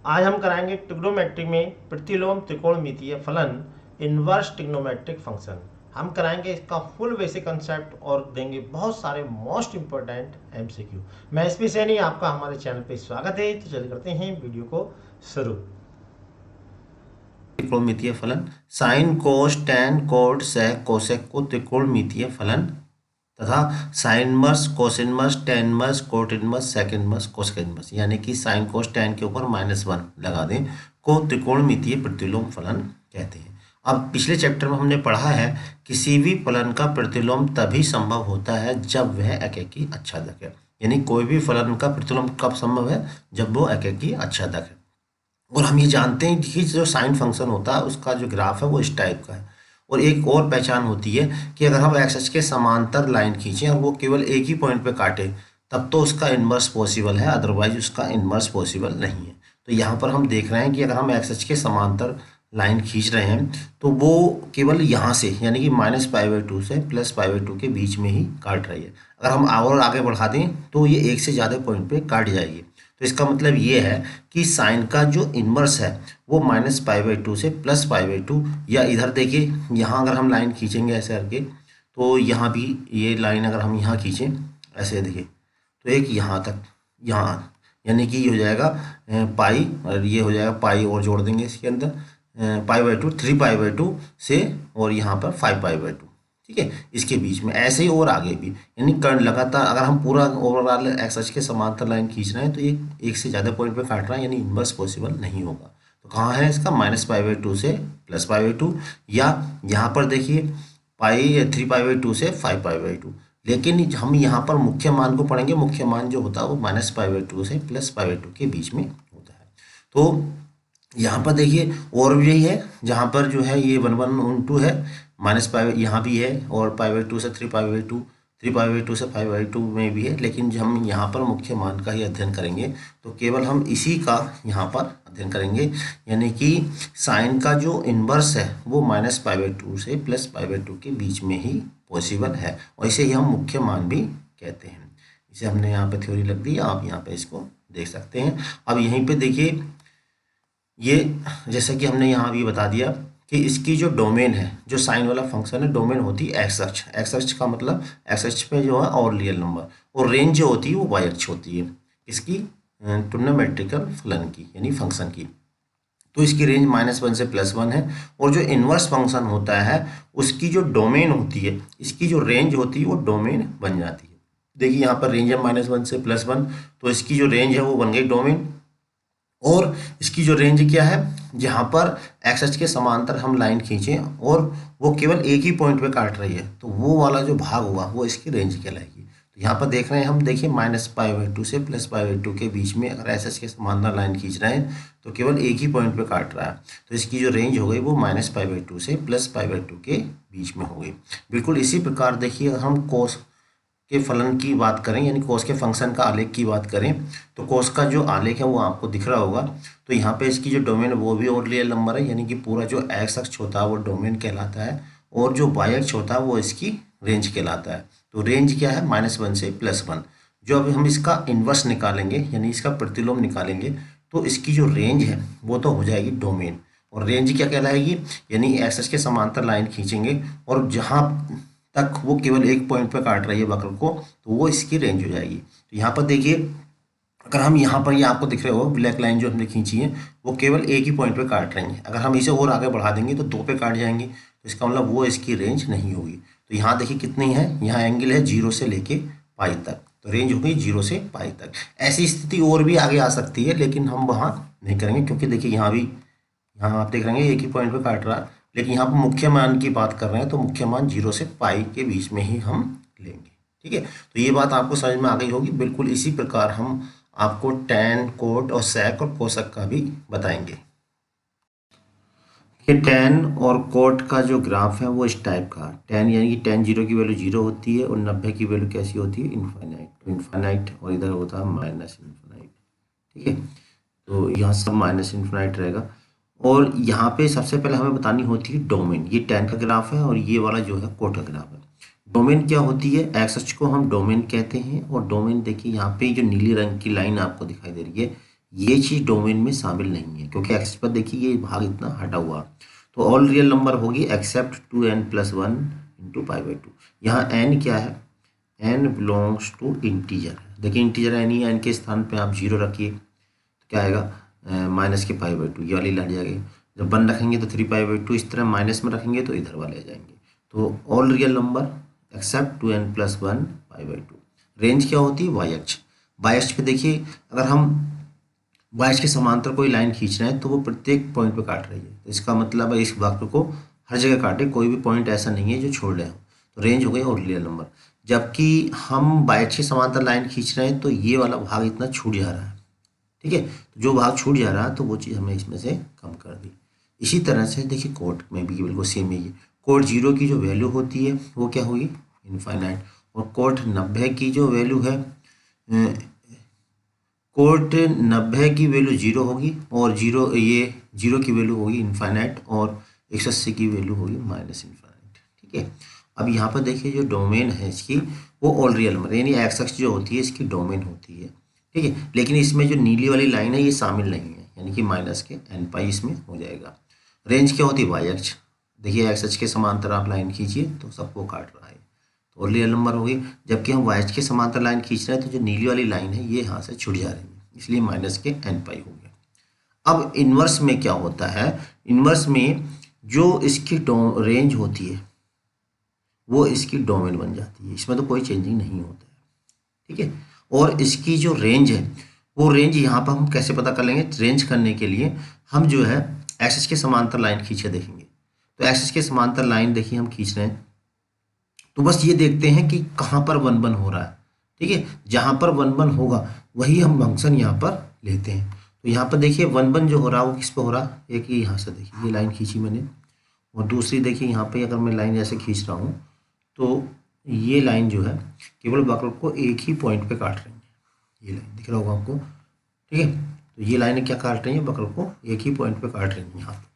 आज हम कराएंगे ट्रिग्नोमेट्री में प्रतिलोम त्रिकोणमितीय फलन इनवर्स ट्रिग्नोमेट्रिक फंक्शन। हम कराएंगे इसका फुल बेसिक कंसेप्ट और देंगे बहुत सारे मोस्ट इंपॉर्टेंट एमसीक्यू। मैं एसपी सैनी, आपका हमारे चैनल पे स्वागत है। तो चलिए करते हैं वीडियो को शुरू। त्रिकोणमितीय फलन sine cos tan cot sec cosec को त्रिकोणमितीय फलन तथा sine inverse cos inverse tan inverse cot inverse sec inverse cosec inverse यानी कि साइन कोस टैन के ऊपर -1 लगा दें को त्रिकोणमितीय प्रतिलोम फलन कहते हैं। अब पिछले चैप्टर में हमने पढ़ा है किसी भी फलन का प्रतिलोम तभी संभव होता है जब वह एकेकी आच्छादक है। यानी कोई भी फलन का प्रतिलोम कब संभव है? जब वो एकेकी आच्छादक है। और हम ये जानते हैं कि जो साइन फंक्शन होता है उसका जो ग्राफ है वो इस टाइप का है। और एक और पहचान होती है कि अगर हम एक्स अक्ष के समांतर लाइन खींचें और वो केवल एक ही पॉइंट पे काटे तब तो उसका इन्वर्स पॉसिबल है, अदरवाइज उसका इन्वर्स पॉसिबल नहीं है। तो यहाँ पर हम देख रहे हैं कि अगर हम एक्स अक्ष के समांतर लाइन खींच रहे हैं तो वो केवल यहाँ से यानी कि -π/2 से +π/2 के बीच में ही काट रही है। अगर हम और आगे बढ़ा दें तो ये एक से ज़्यादा पॉइंट पे काट जाएगी। तो इसका मतलब ये है कि साइन का जो इन्वर्स है वो -π/2 से +π/2, या इधर देखिए यहाँ अगर हम लाइन खींचेंगे ऐसे करके तो यहाँ भी ये लाइन अगर हम यहाँ खींचें ऐसे देखिए तो एक यहाँ तक, यहाँ यानी कि ये हो जाएगा पाई, और ये हो जाएगा पाई और जोड़ देंगे इसके अंदर π/2 3π/2 से, और यहाँ पर 5π/2। ठीक है, इसके बीच में ऐसे ही और आगे भी, यानी कर्ण लगातार अगर हम पूरा ओवरऑल एक्स अक्ष के समांतर लाइन खींच रहे हैं तो एक से ज़्यादा पॉइंट पे काट रहा है, यानी इन्वर्स पॉसिबल नहीं होगा। तो कहाँ है इसका? -π/2 से +π/2, या यहाँ पर देखिए 3π/2 से 5π/2। लेकिन हम यहाँ पर मुख्य मान को पढ़ेंगे, मुख्य मान जो होता है वो -π/2 से +π/2 के बीच में होता है। तो यहाँ पर देखिए और भी यही है, जहाँ पर जो है ये 1/2 है, -π यहाँ भी है, और π/2 से 3π/2, 3π/2 से 5/2 में भी है। लेकिन जब हम यहाँ पर मुख्य मान का ही अध्ययन करेंगे तो केवल हम इसी का यहाँ पर अध्ययन करेंगे, यानी कि साइन का जो इन्वर्स है वो -π/2 से +π/2 के बीच में ही पॉसिबल है, और इसे ही हम मुख्य मान भी कहते हैं। इसे हमने यहाँ पे थ्योरी लग दी, आप यहाँ पे इसको देख सकते हैं। अब यहीं पे देखिए, ये जैसा कि हमने यहाँ भी बता दिया कि इसकी जो डोमेन है, जो साइन वाला फंक्शन है, डोमेन होती है एक्स अक्ष। एक्स अक्ष का मतलब एक्स अक्ष पे जो है और रियल नंबर, और रेंज जो होती है वो वाई अक्ष होती है इसकी ट्रिग्नोमेट्रिकल फलन की, यानी फंक्शन की। तो इसकी रेंज -1 से +1 है, और जो इन्वर्स फंक्शन होता है उसकी जो डोमेन होती है, इसकी जो रेंज होती है वो डोमेन बन जाती है। देखिए यहाँ पर रेंज है -1 से +1, तो इसकी जो रेंज है वो बन गई डोमेन। और इसकी जो रेंज क्या है, जहाँ पर एक्स अक्ष के समांतर हम लाइन खींचें और वो केवल एक ही पॉइंट पे काट रही है तो वो वाला जो भाग होगा वो इसकी रेंज कहलाएगी। तो यहाँ पर देख रहे हैं हम, देखिए -π/2 से +π/2 के बीच में अगर एक्स अक्ष के समांतर लाइन खींच रहे हैं तो केवल एक ही पॉइंट पे काट रहा है, तो इसकी जो रेंज हो गई वो -π/2 से +π/2 के बीच में हो गई। बिल्कुल इसी प्रकार देखिए हम कोस के फलन की बात करें, यानी कोस के फंक्शन का आलेख की बात करें, तो कोस का जो आलेख है वो आपको दिख रहा होगा। तो यहाँ पे इसकी जो डोमेन है वो भी और रियल नंबर है, यानी कि पूरा जो एक्स अक्ष होता है वो डोमेन कहलाता है, और जो वाई अक्ष होता है वो इसकी रेंज कहलाता है। तो रेंज क्या है? -1 से +1। जो अब हम इसका इन्वर्स निकालेंगे, यानी इसका प्रतिलोम निकालेंगे, तो इसकी जो रेंज है वो तो हो जाएगी डोमेन, और रेंज क्या कहलाएगी? यानी एक्स अक्ष के समांतर लाइन खींचेंगे और जहाँ तक वो केवल एक पॉइंट पे काट रही है वक्र को, तो वो इसकी रेंज हो जाएगी। तो यहाँ पर देखिए, अगर हम यहाँ पर ये आपको दिख रहे हो ब्लैक लाइन जो हमने खींची है वो केवल एक ही पॉइंट पे काट रही है। अगर हम इसे और आगे बढ़ा देंगे तो 2 पे काट जाएंगी, तो इसका मतलब वो इसकी रेंज नहीं होगी। तो यहाँ देखिए कितनी है, यहाँ एंगल है 0 से लेके पाई तक, तो रेंज होगी 0 से पाई तक। ऐसी स्थिति और भी आगे आ सकती है, लेकिन हम वहाँ नहीं करेंगे, क्योंकि देखिए यहाँ भी, यहाँ आप देख रहे हैं एक ही पॉइंट पे काट रहा है, लेकिन यहाँ पर मुख्य मान की बात कर रहे हैं तो मुख्य मान 0 से पाई के बीच में ही हम लेंगे। ठीक है, तो ये बात आपको समझ में आ गई होगी। बिल्कुल इसी प्रकार हम आपको टैन, कोट और सेक और कोसक का भी बताएंगे। ये टैन और कोट का जो ग्राफ है वो इस टाइप का, टैन यानी कि टैन 0 की वैल्यू 0 होती है और 90 की वैल्यू कैसी होती है? इनफाइनाइट। तो इनफाइनाइट, और इधर होता है -इनफाइनाइट। ठीक है, तो यहाँ सब -इनफाइनाइट रहेगा। और यहाँ पे सबसे पहले हमें बतानी होती है डोमेन। ये टैन का ग्राफ है और ये वाला जो है कोट का ग्राफ है। डोमेन क्या होती है? एक्स अक्ष को हम डोमेन कहते हैं, और डोमेन देखिए यहाँ पे जो नीले रंग की लाइन आपको दिखाई दे रही है ये चीज़ डोमेन में शामिल नहीं है, क्योंकि एक्स पर देखिए ये भाग इतना हटा हुआ। तो ऑल रियल नंबर होगी एक्सेप्ट 2n+1 इंटू π/2। यहाँ n क्या है, n बिलोंग्स टू इंटीजर। देखिए इंटीजर n ही है, n के स्थान पे आप 0 रखिए तो क्या आएगा, माइनस के π/2, ये वाली लट जाएगी। जब 1 रखेंगे तो 3π/2, इस तरह माइनस में रखेंगे तो इधर वाले आ जाएंगे। तो all real number except 2n+1 π/2। Range क्या होती है, वाई अक्ष। वाई अक्ष पे देखिए अगर हम वाई के समांतर कोई लाइन खींच रहे हैं तो वो प्रत्येक पॉइंट पे काट रही है, तो इसका मतलब है इस वक्र को हर जगह काटे, कोई भी पॉइंट ऐसा नहीं है जो छोड़ रहे हो। तो रेंज हो गई और रियल नंबर। जबकि हम वाई के समांतर लाइन खींच रहे हैं तो ये वाला भाग इतना छूट जा रहा है, ठीक है। तो जो भाग छूट जा रहा है तो वो चीज़ हमने इसमें से कम कर दी। इसी तरह से देखिए कोट में भी बिल्कुल सेम ही है। कोट 0 की जो वैल्यू होती है वो क्या होगी, इनफाइनाइट। और कोट 90 की जो वैल्यू है, कोट 90 की वैल्यू 0 होगी, और 0 की वैल्यू होगी इनफाइनाइट, और 180 की वैल्यू होगी माइनस इनफाइनाइट, ठीक है। अब यहाँ पर देखिए जो डोमेन है इसकी वो ऑल रियल नंबर यानी एक्स अक्ष जो होती है इसकी डोमेन होती है, ठीक है। लेकिन इसमें जो नीली वाली लाइन है ये शामिल नहीं है, यानी कि माइनस के n पाई इसमें हो जाएगा। रेंज क्या होती है, वाई अक्ष। देखिए एक्स अक्ष के समांतर आप लाइन खींचिए तो सबको काट रहा है, तो रियल नंबर होगी। जबकि हम वाई के समांतर लाइन खींच रहे हैं तो जो नीली वाली लाइन है ये यहाँ से छुट जा रही है, इसलिए माइनस के n पाई हो गया। अब इन्वर्स में क्या होता है, इन्वर्स में जो इसकी रेंज होती है वो इसकी डोमेन बन जाती है, इसमें तो कोई चेंजिंग नहीं होता है, ठीक है। और इसकी जो रेंज है वो रेंज यहाँ पर हम कैसे पता कर लेंगे, रेंज करने के लिए हम जो है एक्सिस के समांतर लाइन खींचे देखेंगे। तो एक्सिस के समांतर लाइन देखिए हम खींच रहे हैं, तो बस ये देखते हैं कि कहाँ पर 1 1 हो रहा है, ठीक है। जहाँ पर 1 1 होगा वही हम फंक्शन यहाँ पर लेते हैं। तो यहाँ पर देखिए 1 1 जो हो रहा है वो किस पे हो रहा है, एक ही यहाँ से देखिए ये लाइन खींची मैंने, और दूसरी देखिए यहाँ पे अगर मैं लाइन ऐसे खींच रहा हूँ तो ये लाइन जो है केवल वक्र को एक ही पॉइंट पे काट रही है, ये लाइन दिख रहा होगा आपको, ठीक है। तो ये लाइनें क्या काट रही हैं, वक्र को एक ही पॉइंट पे काट रही हैं यहाँ पर।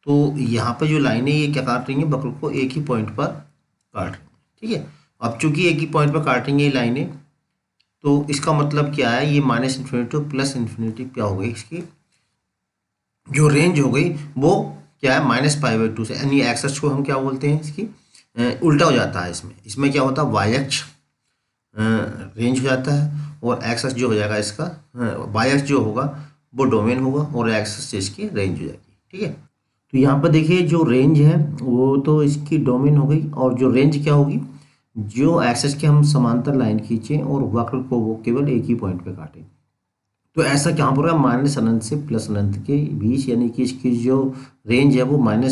तो यहाँ पे जो लाइनें ये क्या काट रही हैं, वक्र को एक ही पॉइंट पर काट रही हैं, ठीक है। अब चूंकि एक ही पॉइंट पर काट रही हैं ये लाइनें, तो इसका मतलब क्या है, ये minus infinity two plus infinity क्या हो गई, इसकी जो रेंज हो गई वो क्या है, -π/2 से, यानी एक्स अक्ष को हम क्या बोलते हैं, इसकी उल्टा हो जाता है। इसमें क्या होता है, वाई अक्ष रेंज हो जाता है, और एक्स अक्ष जो हो जाएगा इसका, वाई अक्ष जो होगा वो डोमेन होगा, और एक्स अक्ष इसकी रेंज हो जाएगी, ठीक है। तो यहाँ पर देखिए जो रेंज है वो तो इसकी डोमेन हो गई, और जो रेंज क्या होगी, जो एक्स अक्ष के हम समांतर लाइन खींचे और वक्र को वो केवल एक ही पॉइंट पे काटे। तो ऐसा क्या हो रहा है, माइनस अनंत से प्लस अनंत के बीच, यानी कि इसकी जो रेंज है वो -π/2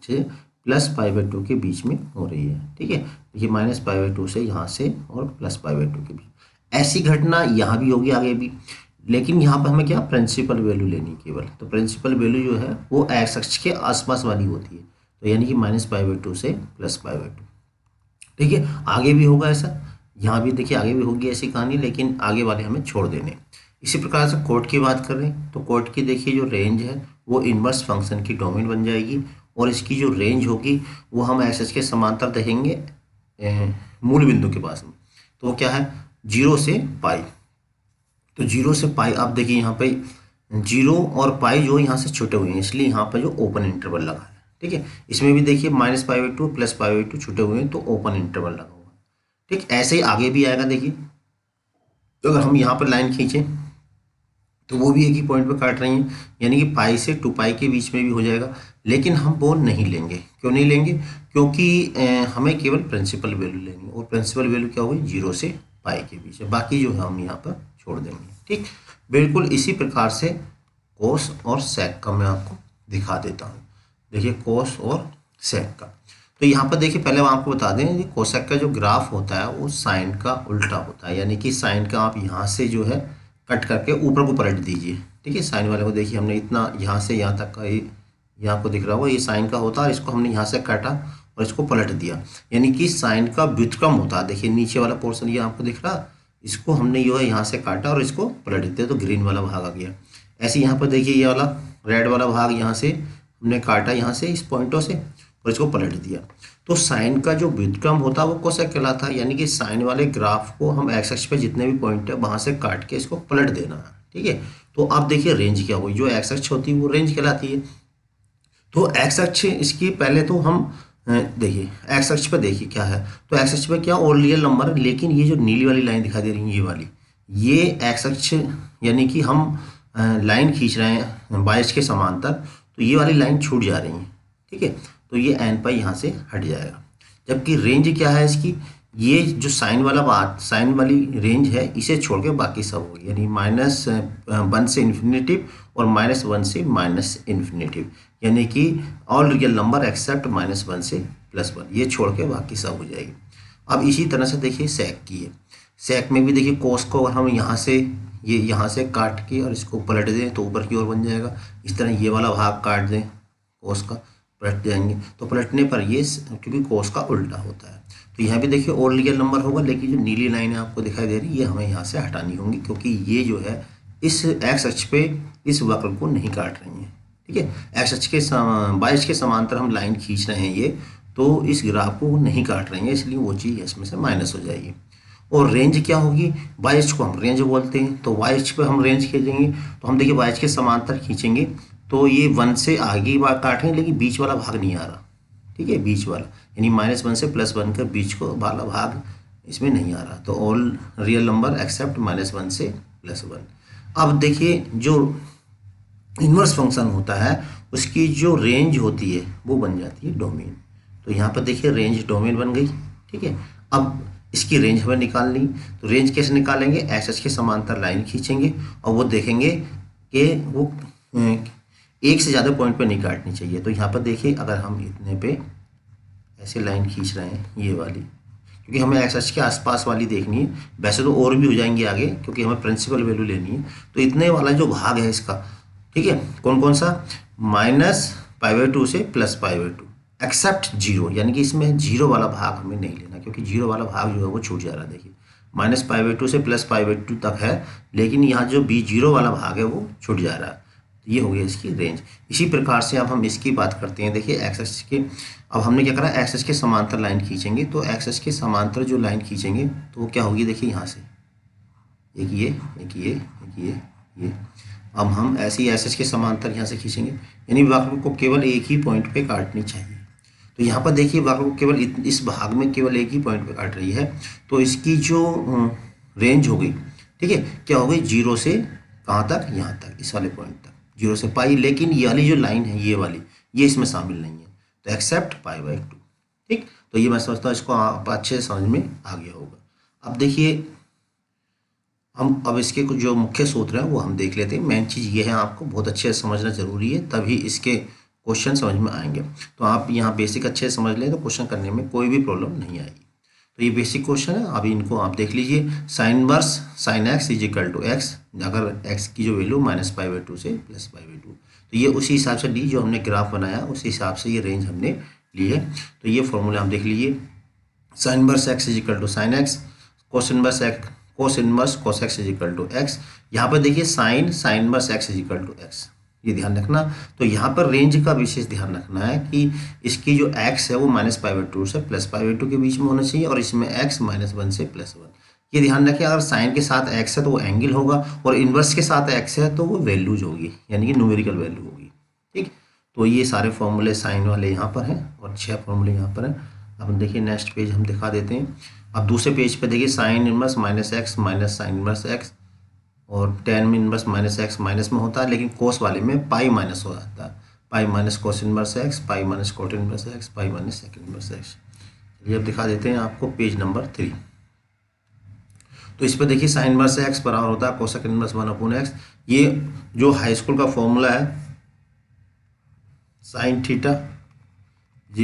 से +π/2 के बीच में हो रही है, ठीक है। देखिए -π/2 से यहाँ से और +π/2 के बीच। ऐसी घटना यहाँ भी होगी आगे भी, लेकिन यहाँ पर हमें क्या प्रिंसिपल वैल्यू लेनी केवल। तो प्रिंसिपल वैल्यू जो है वो एक्स अक्ष के आसपास वाली होती है, तो यानी कि -π/2 से +π/2, ठीक है। आगे भी होगा ऐसा, यहाँ भी देखिए आगे भी होगी ऐसी कहानी, लेकिन आगे वाले हमें छोड़ देने। इसी प्रकार से कोट की बात करें तो कोट की देखिए जो रेंज है वो इन्वर्स फंक्शन की डोमेन बन जाएगी, और इसकी जो रेंज होगी वो हम एक्स के समांतर देखेंगे मूल बिंदु के पास में। तो वो क्या है, 0 से पाई। तो 0 से पाई आप देखिए यहाँ पे 0 और पाई जो यहाँ से छुटे हुए हैं, इसलिए यहाँ पर जो ओपन इंटरवल लगा है, ठीक है। इसमें भी देखिए -π/2 +π/2 छुटे हुए हैं, तो ओपन इंटरवल लगा हुआ है, ठीक। ऐसे ही आगे भी आएगा देखिए, तो अगर हम यहाँ पर लाइन खींचें तो वो भी एक ही पॉइंट पे काट रही हैं, यानी कि पाई से 2π के बीच में भी हो जाएगा, लेकिन हम वो नहीं लेंगे। क्यों नहीं लेंगे, क्योंकि हमें केवल प्रिंसिपल वैल्यू लेनी है, और प्रिंसिपल वैल्यू क्या होगी, 0 से पाई के बीच है, बाकी जो है हम यहाँ पर छोड़ देंगे, ठीक। बिल्कुल इसी प्रकार से कोस और सेक का मैं आपको दिखा देता हूँ। देखिए कोस और सेक का, तो यहाँ पर देखिए पहले हम आपको बता दें कि कोसेक का जो ग्राफ होता है वो साइन का उल्टा होता है, यानी कि साइन का आप यहाँ से जो है कट करके ऊपर को पलट दीजिए, ठीक है। साइन वाले को देखिए हमने इतना यहाँ से यहाँ तक का ये आपको दिख रहा होगा, ये साइन का होता है, इसको हमने यहाँ से काटा और इसको पलट दिया, यानी कि साइन का व्युत्क्रम होता है। देखिए नीचे वाला पोर्शन ये आपको दिख रहा, इसको हमने जो है यहाँ से काटा और इसको पलट दिया, तो ग्रीन वाला भाग आ गया। ऐसे यहाँ पर देखिए ये वाला रेड वाला भाग यहाँ से हमने काटा, यहाँ से इस पॉइंटों से, और इसको पलट दिया। तो साइन का जो व्युत्क्रम होता है वो कोसेक कहलाता है, यानी कि साइन वाले ग्राफ को हम एक्स अक्ष पे जितने भी पॉइंट है वहाँ से काट के इसको पलट देना है, ठीक है। तो अब देखिए रेंज क्या हुई, जो एक्स अक्ष होती है वो रेंज कहलाती है। तो एक्स अक्ष इसकी पहले तो हम देखिए एक्स अक्ष पे देखिए क्या है, तो एक्स अक्ष पे क्या और रियल नंबर है, लेकिन ये जो नीली वाली लाइन दिखाई दे रही है ये वाली, ये एक्स अक्ष यानी कि हम लाइन खींच रहे हैं बाईस के समांतर, तो ये वाली लाइन छूट जा रही है, ठीक है। तो ये एन पाई यहाँ से हट जाएगा। जबकि रेंज क्या है इसकी, ये जो साइन वाला बात, साइन वाली रेंज है, इसे छोड़ के बाकी सब होगी, यानी -1 से इन्फिनेटिव और -1 से माइनस इन्फिनेटिव, यानी कि ऑल रियल नंबर एक्सेप्ट -1 से +1, ये छोड़ के बाकी सब हो जाएगी। अब इसी तरह से देखिए सेक की है, सेक में भी देखिए कोस को अगर हम यहाँ से ये यहाँ से काट के और इसको पलट दें तो ऊपर की ओर बन जाएगा। इस तरह ये वाला भाग काट दें कोस का, पलट जाएंगे तो पलटने पर ये, क्योंकि कोस का उल्टा होता है, तो यहाँ भी देखिए और रियल नंबर होगा, लेकिन जो नीली लाइन आपको दिखाई दे रही है ये हमें यहाँ से हटानी होंगी, क्योंकि ये जो है इस एक्स अक्ष पे इस वक्र को नहीं काट रही है, ठीक है। एक्स अक्ष के 22 के समांतर हम लाइन खींच रहे हैं, ये तो इस ग्राफ को नहीं काट रहे हैं, इसलिए वो चीज़ इसमें से माइनस हो जाएगी। और रेंज क्या होगी, वाई को हम रेंज बोलते हैं, तो वाई पे हम रेंज खींचेंगे, तो हम देखिए वाई के समांतर खींचेंगे तो ये 1 से आगे बार काटेंगे, लेकिन बीच वाला भाग नहीं आ रहा, ठीक है, बीच वाला यानी -1 से +1 का बीच को वाला भाग इसमें नहीं आ रहा, तो ऑल रियल नंबर एक्सेप्ट -1 से +1। अब देखिए जो इन्वर्स फंक्शन होता है उसकी जो रेंज होती है वो बन जाती है डोमेन। तो यहाँ पर देखिए रेंज डोमेन बन गई, ठीक है। अब इसकी रेंज हमें निकालनी, तो रेंज कैसे निकालेंगे, एक्स के समांतर लाइन खींचेंगे और वो देखेंगे कि वो एक से ज़्यादा पॉइंट पे नहीं काटनी चाहिए। तो यहाँ पर देखिए अगर हम इतने पे ऐसे लाइन खींच रहे हैं ये वाली, क्योंकि हमें एक्स अक्ष के आसपास वाली देखनी है, वैसे तो और भी हो जाएंगे आगे क्योंकि हमें प्रिंसिपल वैल्यू लेनी है। तो इतने वाला जो भाग है इसका, ठीक है, कौन कौन सा, -π/2 से +π/2 एक्सेप्ट 0, यानी कि इसमें 0 वाला भाग हमें नहीं लेना, क्योंकि 0 वाला भाग जो है वो छूट जा रहा है। देखिए -π/2 से +π/2 तक है, लेकिन यहाँ जो B0 वाला भाग है वो छूट जा रहा है। तो ये हो गया इसकी रेंज। इसी प्रकार से अब हम इसकी बात करते हैं। देखिए एक्स अक्ष के, अब हमने क्या करा, एक्स अक्ष के समांतर लाइन खींचेंगे, तो एक्स अक्ष के समांतर जो लाइन खींचेंगे तो वो क्या होगी, देखिए यहाँ से एक ये, एक ये, एक ये। अब हम ऐसे ही एक्स अक्ष के समांतर यहाँ से खींचेंगे, यानी वक्र को केवल एक ही पॉइंट पे काटनी चाहिए। तो यहाँ पर देखिए वक्र को केवल इस भाग में केवल एक ही पॉइंट पे काट रही है, तो इसकी जो रेंज हो गई, ठीक है, क्या हो गई, 0 से कहाँ तक, यहाँ तक, इस वाले पॉइंट तक 0 से पाई, लेकिन ये वाली जो लाइन है ये वाली, ये इसमें शामिल नहीं है, तो एक्सेप्ट π/2, ठीक। तो ये मैं समझता हूँ इसको आप अच्छे से समझ में आ गया होगा। अब देखिए हम अब इसके कुछ जो मुख्य सूत्र हैं वो हम देख लेते हैं। मेन चीज़ ये है, आपको बहुत अच्छे से समझना जरूरी है, तभी इसके क्वेश्चन समझ में आएंगे। तो आप यहाँ बेसिक अच्छे से समझ लें तो क्वेश्चन करने में कोई भी प्रॉब्लम नहीं आएगी। तो ये बेसिक क्वेश्चन है, अभी इनको आप देख लीजिए। Sign inverse sign x = x, अगर x की जो वैल्यू -π/2 से +π/2, तो ये उसी हिसाब से ली, जो हमने ग्राफ बनाया उसी हिसाब से ये रेंज हमने ली है। तो ये फॉर्मूला हम देख लीजिए, sign inverse x = sin x, cos inverse cos x = x। यहाँ पर देखिए साइन इनवर्स x = x, ये ध्यान रखना। तो यहाँ पर रेंज का विशेष ध्यान रखना है कि इसकी जो x है वो -π/2 से +π/2 के बीच में होना चाहिए, और इसमें x -1 से +1, ये ध्यान रखें। अगर साइन के साथ x है तो वो एंगल होगा, और इन्वर्स के साथ x है तो वो वैल्यूज होगी, यानी कि न्यूमेरिकल वैल्यू होगी, ठीक। तो ये सारे फॉर्मूले साइन वाले यहाँ पर हैं और 6 फॉर्मूले यहाँ पर हैं। अब देखिए नेक्स्ट पेज हम दिखा देते हैं। अब दूसरे पेज पे देखिए sign inverse -x minus sine inverse x, और tan इनवर्स -x माइनस में होता है, लेकिन कोस वाले में पाई माइनस हो जाता है, pi minus cos inverse x, pi minus cot inverse x, pi minus second inverse x। चलिए अब दिखा देते हैं आपको पेज नंबर 3। तो इस पर देखिए साइन इनवर्स x बराबर होता है कोसेक इनवर्स 1/x। ये जो हाई स्कूल का फॉर्मूला है, साइन थीटा =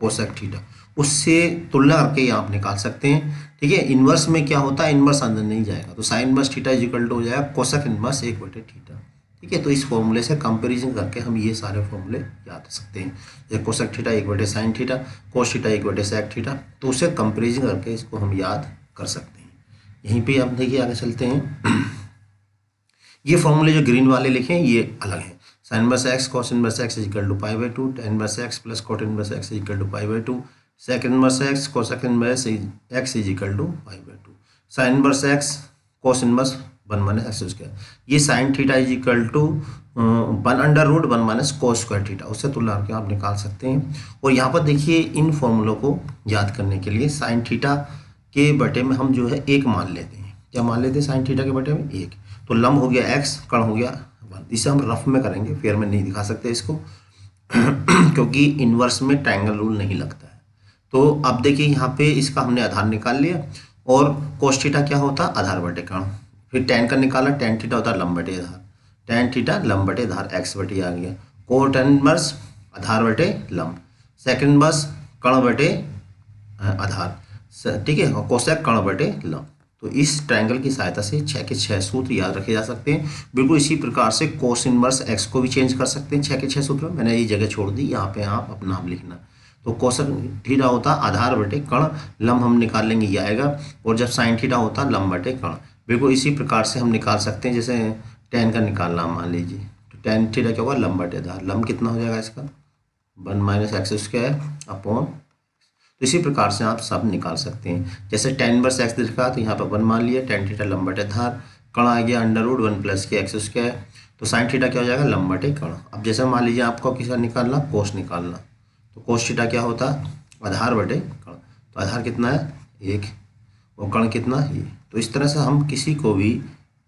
1/कोसेक थीटा, उससे तुलना करके आप निकाल सकते हैं, ठीक है। इन्वर्स में क्या होता है, इन्वर्स अंदर नहीं जाएगा, तो साइन इनवर्स थीटा = हो जाएगा कोसेक इनवर्स 1/थीटा, ठीक है। तो इस फॉर्मूले से कंपैरिजन करके हम ये सारे फॉर्मूले याद रख सकते हैं, जैसे कोसेक थीटा 1/साइन थीटा, कोस थीटा 1/सेक थीटा, तो उससे कंपैरिजन करके इसको हम याद कर सकते हैं। यहीं पे आप देखिए आगे चलते हैं। ये फॉर्मूले जो ग्रीन वाले लिखे हैं ये अलग हैं। Sine inverse x cos inverse x = π/2, tan inverse x + cot inverse x = π/2, sec inverse x cosec inverse x = π/2, sine inverse x cos inverse 1 minus X square. ये sine theta is equal to 1/√1 minus cos square theta, उससे तुलना करके आप निकाल सकते हैं। और यहाँ पर देखिए इन फॉर्मूलों को याद करने के लिए साइन थीटा के बटे में हम जो है 1 मान लेते हैं। क्या मान लेते हैं? साइन थीटा के बटे में 1। तो लंब हो गया x, कण हो गया 1। इसे हम रफ में करेंगे, फेयर में नहीं दिखा सकते इसको क्योंकि इन्वर्स में ट्रायंगल रूल नहीं लगता है। तो अब देखिए यहाँ पे इसका हमने आधार निकाल लिया, और कोस थीटा क्या होता है? आधार बटे कण। फिर tan का निकाला, tan थीटा होता है लंब बटे आधार, tan थीटा लंब बटे आधार x बटे आ गया। कोट इनवर्स आधार बटे लंब, सेकंड इनवर्स कण बटे आधार, ठीक है, और कोसेक कण बटे लंब। तो इस ट्रायंगल की सहायता से 6 के 6 सूत्र याद रखे जा सकते हैं। बिल्कुल इसी प्रकार से कोस इनवर्स x को भी चेंज कर सकते हैं 6 के 6 सूत्र में। मैंने ये जगह छोड़ दी, यहाँ पे आप अपना नाम लिखना। तो कोसेक थीटा होता आधार बटे कण, लंब हम निकाल लेंगे ये आएगा, और जब साइन थीटा होता लंब बटे कण। बिल्कुल इसी प्रकार से हम निकाल सकते हैं, जैसे tan का निकालना मान लीजिए, तो tan थीटा क्या होगा? लंब बटे आधार, लंब कितना हो जाएगा इसका? 1 माइनस एक्स स्क्वायर अपॉन। तो इसी प्रकार से आप सब निकाल सकते हैं। जैसे tan इनवर्स x दिखा तो यहाँ पर 1 मान लिया, tan थीटा लंब बटे आधार, कण आ गया √1 प्लस के एक्स स्क्वायर। तो साइन थीटा क्या हो जाएगा? लंब बटे कण। अब जैसे मान लीजिए आपको किसका निकालना? कोस निकालना, तो कोस थीटा क्या होता? आधार बटे कण। तो आधार कितना है? 1, और कण कितना? ये। तो इस तरह से हम किसी को भी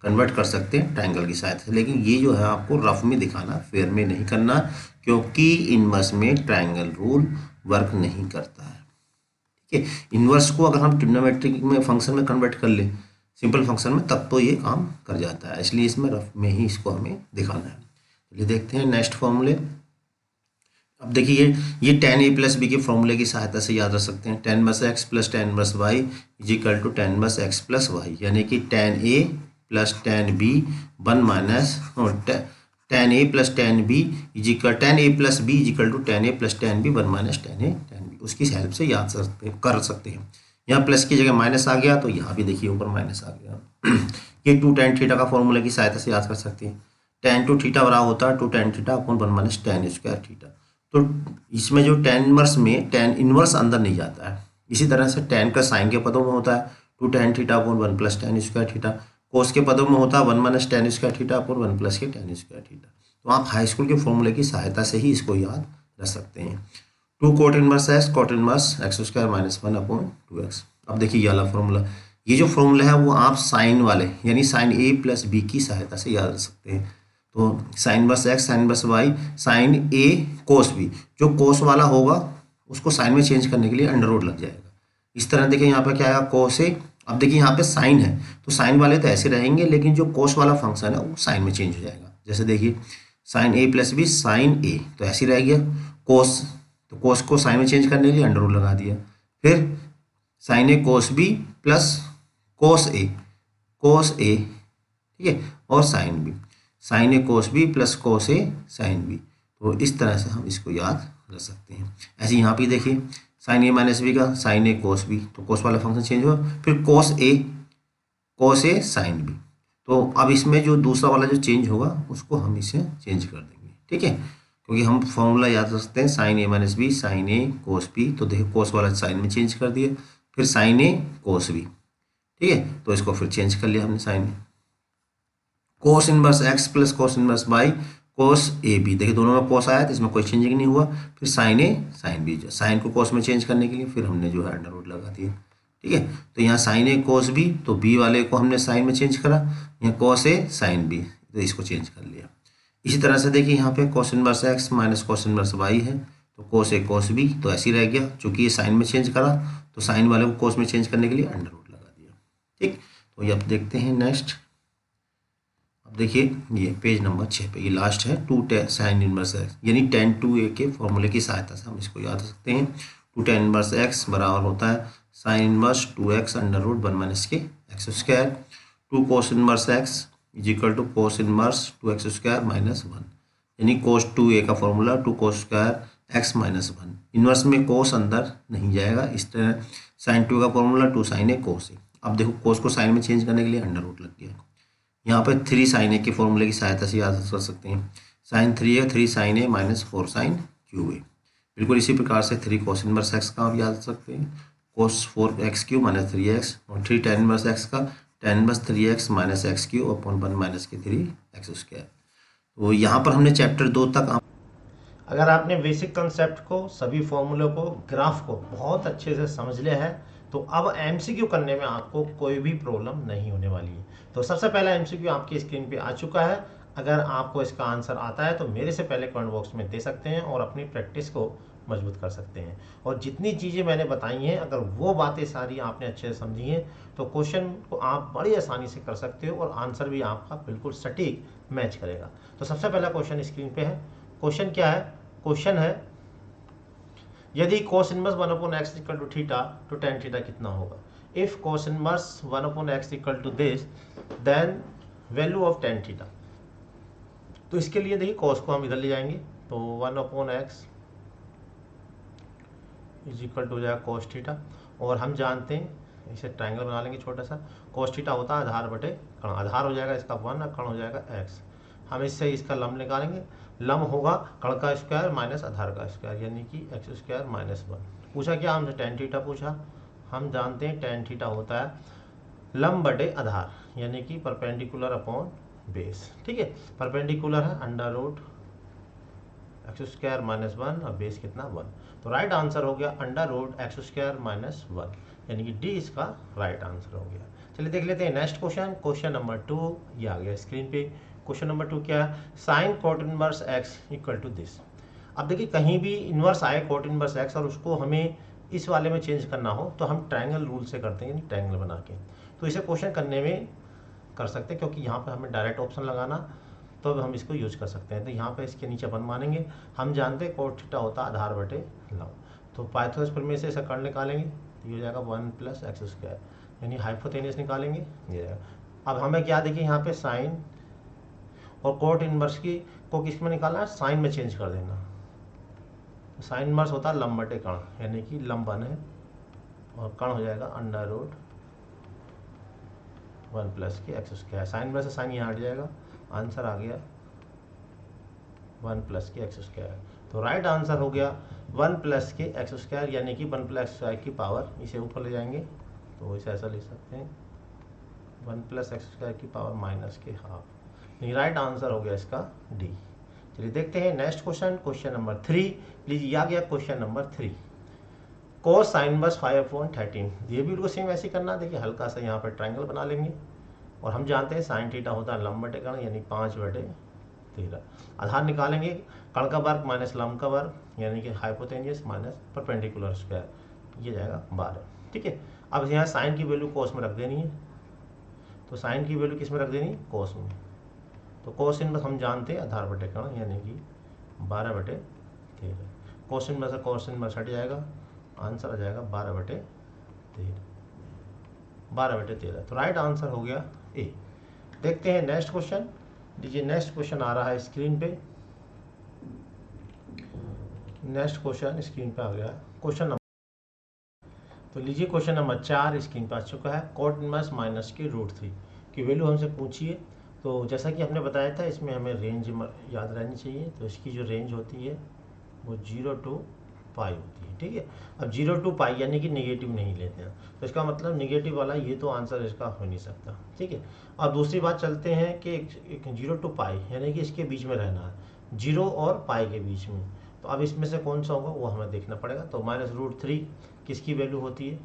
कन्वर्ट कर सकते हैं ट्रायंगल की सहायता से, लेकिन ये जो है आपको रफ में दिखाना, फेयर में नहीं करना, क्योंकि इनवर्स में ट्रायंगल रूल वर्क नहीं करता है। इनवर्स को अगर हम ट्रिग्नोमेट्रिक में फंक्शन में कन्वर्ट कर ले, सिंपल फंक्शन में, तब तो ये काम कर जाता है। इसलिए इसमें रफ में ही इसको हमें दिखाना है। चलिए देखते हैं नेक्स्ट फॉर्मूले। अब देखिए ये tan a प्लस बी के फॉर्मूले की सहायता से याद रख सकते हैं। tan inverse x plus tan inverse y is equal to tan inverse x plus y, यानी कि tan a plus tan b 1 minus tan a plus tan b is equal tan a plus b is equal to tan a plus tan b 1 minus tan a tan b। उसकी help से याद कर सकते हैं। यहाँ plus की जगह minus आ गया, तो यहाँ भी देखिए ऊपर माइनस आ गया ये 2 tan थीटा का फॉर्मूला की सहायता से याद कर सकते हैं। tan 2 थीटा बराबर होता है 2 tan theta upon 1 minus tan square theta. तो इसमें जो tan इनवर्स में tan इनवर्स अंदर नहीं जाता है। इसी तरह से tan का साइन के पदों में होता है 2 tan theta upon 1 plus tan square theta, cos के पदों में होता है 1 minus tan square theta upon 1 plus के tan स्क्वायर थीटा। तो आप हाई स्कूल के फॉर्मूले की सहायता से ही इसको याद रख सकते हैं। 2 cot inverse x coat inverse x square minus 1 upon 2x। अब देखिए ये वाला फॉर्मूला, ये जो फॉर्मूला है वो आप साइन वाले यानी साइन a प्लस बी की सहायता से याद रख सकते हैं। तो sine inverse x sine inverse y sine a cos b, जो कोस वाला होगा उसको साइन में चेंज करने के लिए अंडर रूट लग जाएगा। इस तरह देखिए यहाँ पर क्या आएगा? कोस a। अब देखिए यहाँ पे साइन है, तो साइन वाले तो ऐसे रहेंगे, लेकिन जो कोस वाला फंक्शन है वो साइन में चेंज हो जाएगा। जैसे देखिए sine a plus b sine a, तो ऐसे रह गया। कोस, तो कोस को साइन में चेंज करने के लिए अंडर रूट लगा दिया। फिर sine a cos b plus cos a, ठीक है, और sine b, sine a cos b plus cos a sine b। तो इस तरह से हम इसको याद रख सकते हैं। ऐसे यहाँ पे देखिए साइन a माइनस बी का साइन a कोस b, तो कोस वाला फंक्शन चेंज हुआ। फिर कोस a साइन b। तो अब इसमें जो दूसरा वाला जो चेंज होगा उसको हम इसे चेंज कर देंगे, ठीक है, क्योंकि हम फॉर्मूला याद रख सकते हैं sine a minus b sine a cos b। तो देखिए कोस वाला साइन में चेंज कर दिया, फिर साइन a कोस b, ठीक है, तो इसको फिर चेंज कर लिया हमने साइन में। Cos inverse x plus cos inverse y cos a b, देखिए दोनों में कोस आया तो इसमें कोई चेंजिंग नहीं हुआ। फिर sine a sine b, sine को कोस में चेंज करने के लिए फिर हमने जो है अंडर रूट लगा दिया, ठीक है। तो यहाँ साइन a कोस b, तो b वाले को हमने साइन में चेंज करा, यहाँ कोस a साइन b, तो इसको चेंज कर लिया। इसी तरह से देखिए यहाँ पे कोस inverse x minus cos inverse y है, तो कोस a कोस b, तो ऐसे ही रह गया। चूंकि ये साइन में चेंज करा तो साइन वाले को कोस में चेंज करने के लिए अंडर रूट लगा दिया, ठीक। तो ये अब देखते हैं नेक्स्ट। अब देखिए ये पेज नंबर 6 पे ये लास्ट है 2 साइन इनवर्स x, यानी tan 2a के फॉर्मूले की सहायता से हम इसको याद रख सकते हैं। 2 tan इनवर्स x बराबर होता है sine inverse 2x under root 1 minus के x square. 2 cos inverse x is equal to cos inverse 2x square minus 1, यानी कोस 2a का formula 2 cos square x minus 1। Inverse में कोस अंदर नहीं जाएगा, इस तरह साइन 2 का formula 2 sine a cos a। अब देखो कोस को साइन में चेंज करने के लिए अंडर रूट लग गया। यहाँ पे 3 साइन a के फॉर्मूले की सहायता से याद कर सकते हैं। Sine 3a 3 sine a minus 4 sine cube a। बिल्कुल इसी प्रकार से 3 कोस इनवर्स x का आप याद कर सकते हैं, कोस 4x क्यूब माइनस 3x, और 3 tan इनवर्स x का tan inverse 3x minus x cube upon 1 minus के 3x स्क्वायर। तो यहाँ पर हमने चैप्टर 2 तक अगर आपने बेसिक कंसेप्ट को, सभी फॉर्मूले को, ग्राफ को बहुत अच्छे से समझ लिया है तो अब एमसीक्यू करने में आपको कोई भी प्रॉब्लम नहीं होने वाली है। तो सबसे पहला एमसीक्यू आपकी स्क्रीन पे आ चुका है। अगर आपको इसका आंसर आता है तो मेरे से पहले कमेंट बॉक्स में दे सकते हैं और अपनी प्रैक्टिस को मजबूत कर सकते हैं। और जितनी चीज़ें मैंने बताई हैं, अगर वो बातें सारी आपने अच्छे से समझी हैं तो क्वेश्चन को आप बड़ी आसानी से कर सकते हो और आंसर भी आपका बिल्कुल सटीक मैच करेगा। तो सबसे पहला क्वेश्चन स्क्रीन पे है। क्वेश्चन क्या है? क्वेश्चन है, यदि cos inverse 1 upon x equal to theta तो tan थीटा कितना होगा? If cos inverse 1 upon x equal to this then value of tan theta. तो इसके लिए देखिए cos को हम इधर ले जाएंगे तो 1 upon x is equal to हो जाएगा cos थीटा। और हम जानते हैं, इसे ट्रायंगल बना लेंगे छोटा सा। cos थीटा होता है आधार बटे कण। आधार हो जाएगा इसका 1 और कण हो जाएगा x। हम इससे इसका लंब निकालेंगे। लंब होगा कण का स्क्वायर माइनस आधार का स्क्वायर, यानी कि एक्स स्क्वायर माइनस 1। पूछा क्या हमसे? tan थीटा पूछा। हम जानते हैं tan थीटा होता है लंब बटे आधार, यानी कि परपेंडिकुलर अपॉन बेस। ठीक है, परपेंडिकुलर है under root x square minus 1 और बेस कितना 1। तो राइट आंसर हो गया under root x square minus 1, यानी कि डी इसका राइट आंसर हो गया। चलिए देख लेते हैं नेक्स्ट क्वेश्चन। क्वेश्चन नंबर 2 ये आ गया स्क्रीन पे। क्वेश्चन नंबर 2 क्या है? Sine cot inverse x equal to this. अब देखिए कहीं भी इनवर्स आए कोट इनवर्स एक्स और उसको हमें इस वाले में चेंज करना हो तो हम ट्रायंगल रूल से करते हैं, यानी ट्रायंगल बना के। तो इसे क्वेश्चन करने में कर सकते हैं, क्योंकि यहाँ पर हमें डायरेक्ट ऑप्शन लगाना तो हम इसको यूज कर सकते हैं। तो यहाँ पे इसके नीचे अपन मानेंगे, हम जानते हैं कोट थीटा होता है आधार बटे लंब। तो पाइथागोरस प्रमेय से इसका कर्ण निकालेंगे तो ये हो जाएगा 1 प्लस एक्स स्क्वायर, यानी हाइपोटेनियस निकालेंगे ये जाएगा। अब हमें क्या देखिए यहाँ पे साइन और कोट इनवर्स की को किस में निकालना है? साइन में चेंज कर देना। तो साइन इनवर्स होता है लंब बटे कर्ण, यानी कि लंब 1 है और कर्ण हो जाएगा अंडर रूट 1 प्लस के एक्स स्क्वायर। साइन इनवर्स से साइन यहाँ हट जाएगा, आंसर आ गया 1 प्लस के एक्स स्क्वायर। तो राइट आंसर हो गया 1 प्लस के एक्स स्क्वायर, यानी कि 1 प्लस स्क्वायर की पावर, इसे ऊपर ले जाएंगे तो इसे ऐसा लिख सकते हैं 1 प्लस एक्स स्क्वायर की पावर माइनस के हाफ। नहीं, राइट आंसर हो गया इसका डी। चलिए देखते हैं नेक्स्ट क्वेश्चन। क्वेश्चन नंबर 3 लीजिए, आ गया क्वेश्चन नंबर 3। कोस साइन इनवर्स 5/13। ये भी बिल्कुल सेम ऐसे करना। देखिए हल्का सा यहाँ पर ट्रायंगल बना लेंगे और हम जानते हैं साइन थीटा होता है लंब बटे कर्ण, यानी 5/13। आधार निकालेंगे कर्ण का वर्ग माइनस लंब का वर्ग, यानी कि हाइपोटेनियस माइनस परपेंडिकुलर स्क्वायर, ये जाएगा 12। ठीक है, अब यहाँ साइन की वैल्यू कोस में रख देनी है। तो साइन की वैल्यू किस में रख देनी? कोस में। तो कोस इनवर्स हम जानते हैं आधार बटे कर्ण, यानी कि 12/13। कोस इनवर्स से कोस इनवर्स हट जाएगा, आंसर आ जाएगा 12/13। 12/13। तो राइट आंसर हो गया ए। देखते हैं नेक्स्ट क्वेश्चन। लीजिए नेक्स्ट क्वेश्चन आ रहा है स्क्रीन पे। नेक्स्ट क्वेश्चन स्क्रीन पे आ गया क्वेश्चन नंबर, तो लीजिए क्वेश्चन नंबर 4 स्क्रीन पे आ चुका है। कोट इनवर्स माइनस के √3 की वैल्यू हमसे पूछिए। तो जैसा कि हमने बताया था इसमें हमें रेंज याद रहनी चाहिए। तो इसकी जो रेंज होती है वो 0 to पाई होती है। ठीक है, अब 0 to पाई यानी कि नेगेटिव नहीं लेते हैं, तो इसका मतलब नेगेटिव वाला ये तो आंसर इसका हो नहीं सकता। ठीक है, और दूसरी बात चलते हैं कि 0 to पाई यानी कि इसके बीच में रहना है, 0 और पाई के बीच में। तो अब इसमें से कौन सा होगा वो हमें देखना पड़ेगा। तो -√3 किसकी वैल्यू होती है?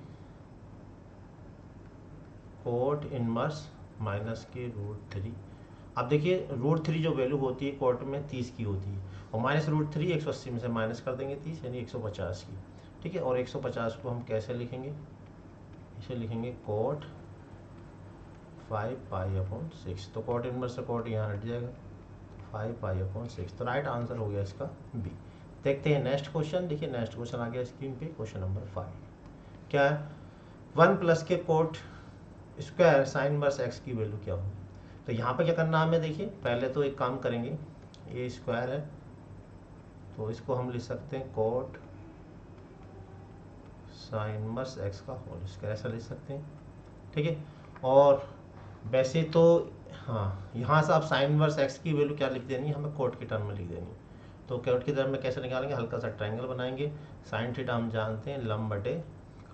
कोट इनवर्स माइनस के √3। अब देखिए √3 जो वैल्यू होती है कोट में 30 की होती है, और -√3 180 में से माइनस कर देंगे 30, यानी 150 की। ठीक है, और 150 को हम कैसे लिखेंगे? इसे लिखेंगे कोट 5π/6। तो कोट इनवर्स से कोट यहाँ हट जाएगा, 5π/6। तो राइट आंसर हो गया इसका बी। देखते हैं नेक्स्ट क्वेश्चन। देखिए नेक्स्ट क्वेश्चन आ गया स्क्रीन पे, क्वेश्चन नंबर 5 क्या है? 1 प्लस के coat square sine inverse x की वैल्यू क्या होगी? तो यहाँ पे क्या करना है हमें? देखिए पहले तो एक काम करेंगे, ये स्क्वायर है तो इसको हम लिख सकते हैं कोट साइन इनवर्स एक्स का होल स्क्वायर, ऐसा लिख सकते हैं। ठीक है, और वैसे तो हाँ, यहाँ से आप साइन इनवर्स एक्स की वैल्यू क्या लिख देनी है? हमें कोट की टर्म में लिख देनी है। तो कोट की टर्म में कैसे निकालेंगे? हल्का सा ट्रायंगल बनाएंगे। साइन थीटा हम जानते हैं लंब बटे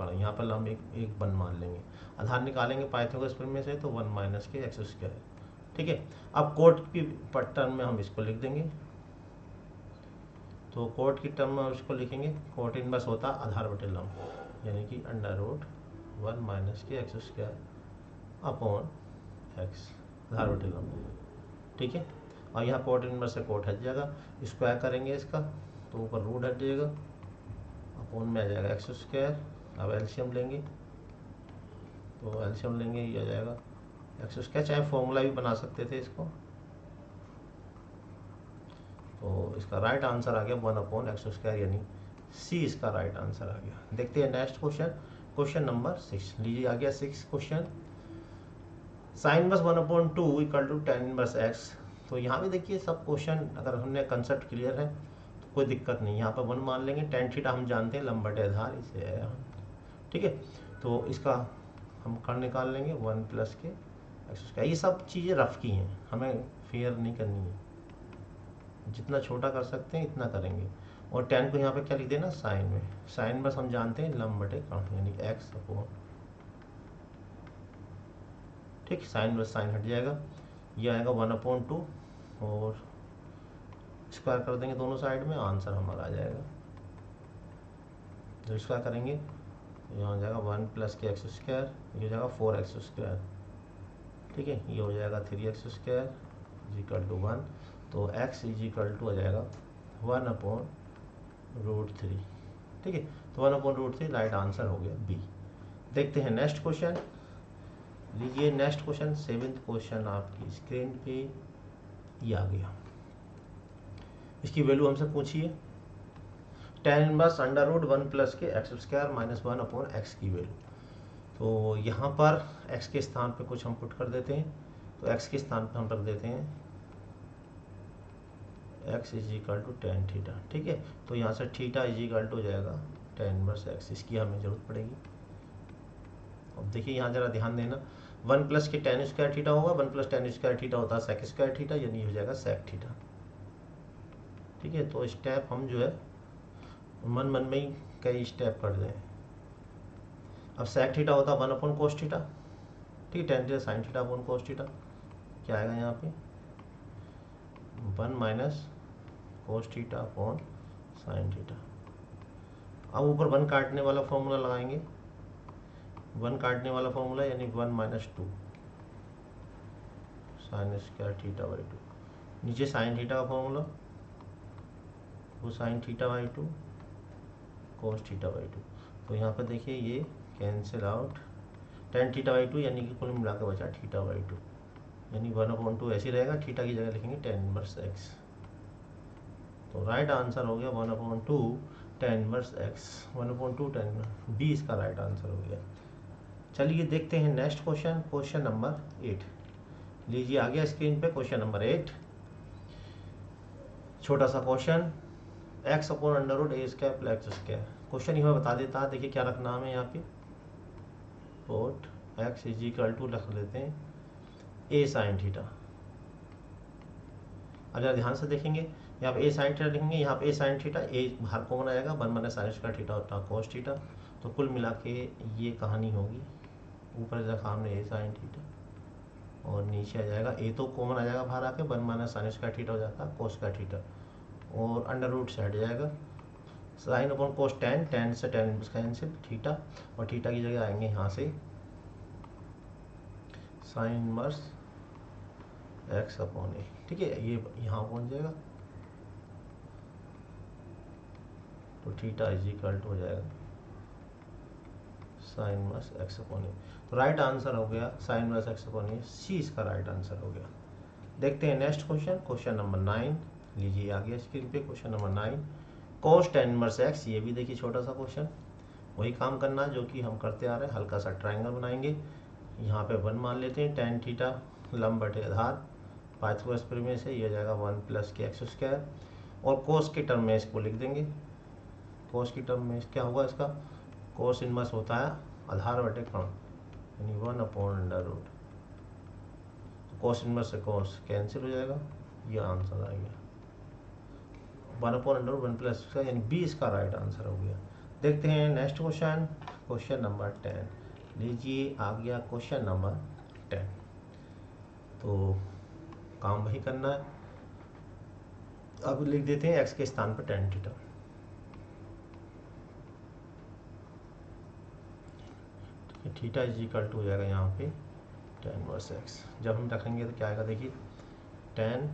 कर्ण, यहाँ पर हम एक 1 मान लेंगे, आधार निकालेंगे पाइथागोरस प्रमेय से तो 1 माइनस के एक्स स्क्वायर। ठीक है, अब कोट की टर्म में हम इसको लिख देंगे, तो कोट की टर्म में इसको लिखेंगे, कोट इनवर्स होता आधार बटे लंब यानी कि अंडर रूट 1 माइनस के एक्स स्क्वायर अपॉन एक्स आधार बटे लंब। ठीक है, और यहाँ कोट इनवर्स से कोट हट जाएगा, स्क्वायर करेंगे इसका तो ऊपर रूट हट जाएगा, अपॉन में आ जाएगा एक्स स्क्वायर। अब एलसीएम लेंगे, तो एलसीएम लेंगे ये आ जाएगा एक्स स्क्वायर, चाहे फॉर्मूला भी बना सकते थे इसको, तो इसका राइट आंसर आ गया 1 अपॉन एक्स स्क्वायर यानी सी इसका राइट आंसर आ गया। देखते हैं नेक्स्ट क्वेश्चन, क्वेश्चन नंबर 6। लीजिए आ गया 6 question, sine inverse 1/2 equal to tan inverse x. तो यहाँ भी देखिए सब क्वेश्चन अगर हमने कंसेप्ट क्लियर है तो कोई दिक्कत नहीं, यहाँ पर 1 मान लेंगे, tan थीटा हम जानते हैं लंब बटे आधार इसे है। ठीक है, तो इसका हम कर्ण निकाल लेंगे 1 प्लस के एक्स स्क्वायर। ये सब चीज़ें रफ की हैं, हमें फेयर नहीं करनी है, जितना छोटा कर सकते हैं इतना करेंगे। और tan को यहाँ पे क्या लिख देना साइन में, साइन बस हम जानते हैं लंब बटे कर्ण यानी एक्स अपॉन। ठीक, साइन बस साइन हट जाएगा, ये आएगा 1/2 और स्क्वायर कर देंगे दोनों साइड में, आंसर हमारा आ जाएगा। जो स्क्वायर करेंगे यहाँ हो जाएगा 1 प्लस के एक्स स्क्वायर, ये हो जाएगा 4x स्क्वायर। ठीक है, ये हो जाएगा 3x स्क्वायर इजिकल टू 1, तो x इजिकल टू आ जाएगा 1/√3। ठीक है, तो 1/√3 राइट आंसर हो गया बी। देखते हैं नेक्स्ट क्वेश्चन। लीजिए नेक्स्ट क्वेश्चन 7th क्वेश्चन आपकी स्क्रीन पे ये आ गया। इसकी वैल्यू हमसे पूछिए, tan इनवर्स √1 प्लस के x square minus 1 upon x की वैल्यू। तो यहाँ पर x के स्थान पे कुछ हम पुट कर देते हैं, तो x के स्थान पे हम रख देते हैं x equal to tan theta. ठीक है, तो यहाँ से थीटा इजिकल टू हो जाएगा tan इनवर्स x, इसकी हमें ज़रूरत पड़ेगी। अब देखिए यहाँ ज़रा ध्यान देना, 1 प्लस के tan स्क्वायर थीटा होगा, 1 प्लस tan स्क्वायर थीटा होता है sec स्क्वायर थीटा, यानी हो जाएगा sec थीटा। ठीक है, तो स्टेप हम जो है मन मन में ही कई स्टेप कर दें। अब sec थीटा होता है 1 अपॉन कोस थीटा। ठीक है, tan theta sine theta upon cos theta, क्या आएगा यहाँ पे 1 minus cos theta upon sine theta. अब ऊपर 1 काटने वाला फॉर्मूला लगाएंगे, 1 काटने वाला फॉर्मूला यानी 1 minus 2 sine square theta by 2, नीचे साइन थीटा का फॉर्मूला वो sine theta by 2 cos theta by 2। तो यहाँ पर देखिए ये cancel out, tan theta by 2 यानी कि कुल मिलाकर बचा थीटा बाई 2, यानी 1/2 ऐसे रहेगा, थीटा की जगह लिखेंगे tan इनवर्स एक्स। तो राइट आंसर हो गया 1/2 tan inverse x, 1/2 tan inverse, B इसका राइट आंसर हो गया। चलिए देखते हैं नेक्स्ट क्वेश्चन, क्वेश्चन नंबर 8। लीजिए आ गया स्क्रीन पे क्वेश्चन नंबर 8। छोटा सा क्वेश्चन, x अपॉन √a² प्लस x²। क्वेश्चन ही हमें बता देता है, देखिए क्या रखना हमें यहाँ पे, पोट x इजिकल टू रख लेते हैं a साइन थीटा। अगर ध्यान से देखेंगे यहाँ पे a साइन थीटा लिखेंगे, यहाँ पे a साइन थीटा, a बाहर कॉमन आएगा, 1 माइनस साइन स्क्वायर थीटा होता है कोस थीटा। तो कुल मिला के ये कहानी होगी, ऊपर रखा हमने a साइन थीटा और नीचे आ जाएगा a तो कॉमन आ जाएगा बाहर आके, 1 माइनस साइन स्क्वायर थीटा हो जाता है कोस स्क्वायर थीटा, और अंडर रूट से हट जाएगा साइन अपॉन कोस tan, tan से tan इनवर्स कैंसिल, थीटा और थीटा की जगह आएंगे यहाँ से साइन इनवर्स x अपॉन ए। ठीक है, ये यहाँ पहुँच जाएगा, तो थीटा इजिकल टू हो जाएगा साइन इनवर्स x अपॉन ए। तो राइट आंसर हो गया साइन इनवर्स x अपॉन ए, सी इसका राइट आंसर हो गया। देखते हैं नेक्स्ट क्वेश्चन, क्वेश्चन नंबर 9। लीजिए आ गया स्क्रीन पे क्वेश्चन नंबर 9, कोस tan इनवर्स x। ये भी देखिए छोटा सा क्वेश्चन, वही काम करना जो कि हम करते आ रहे हैं, हल्का सा ट्रायंगल बनाएंगे, यहाँ पे 1 मान लेते हैं, tan थीटा लंब बटे आधार पाइथागोरस प्रमेय से ये हो जाएगा 1 प्लस के एक्स स्क्वायर, और कोस के टर्म में इसको लिख देंगे। कोस की टर्म में क्या होगा, इसका कोस इनवर्स होता है आधार बटे कर्ण यानी 1 upon under root, cos inverse से कोस कैंसिल हो जाएगा, ये आंसर आ गया 1 अपॉन अंडर रूट 1 प्लस यानी बी इसका राइट आंसर हो गया। देखते हैं नेक्स्ट क्वेश्चन, क्वेश्चन नंबर 10। लीजिए आ गया क्वेश्चन नंबर 10। तो काम वही करना है। अब लिख देते हैं एक्स के स्थान पर tan theta. Theta is equal to हो जाएगा यहाँ पे tan इनवर्स एक्स। जब हम रखेंगे तो क्या आएगा, देखिए tan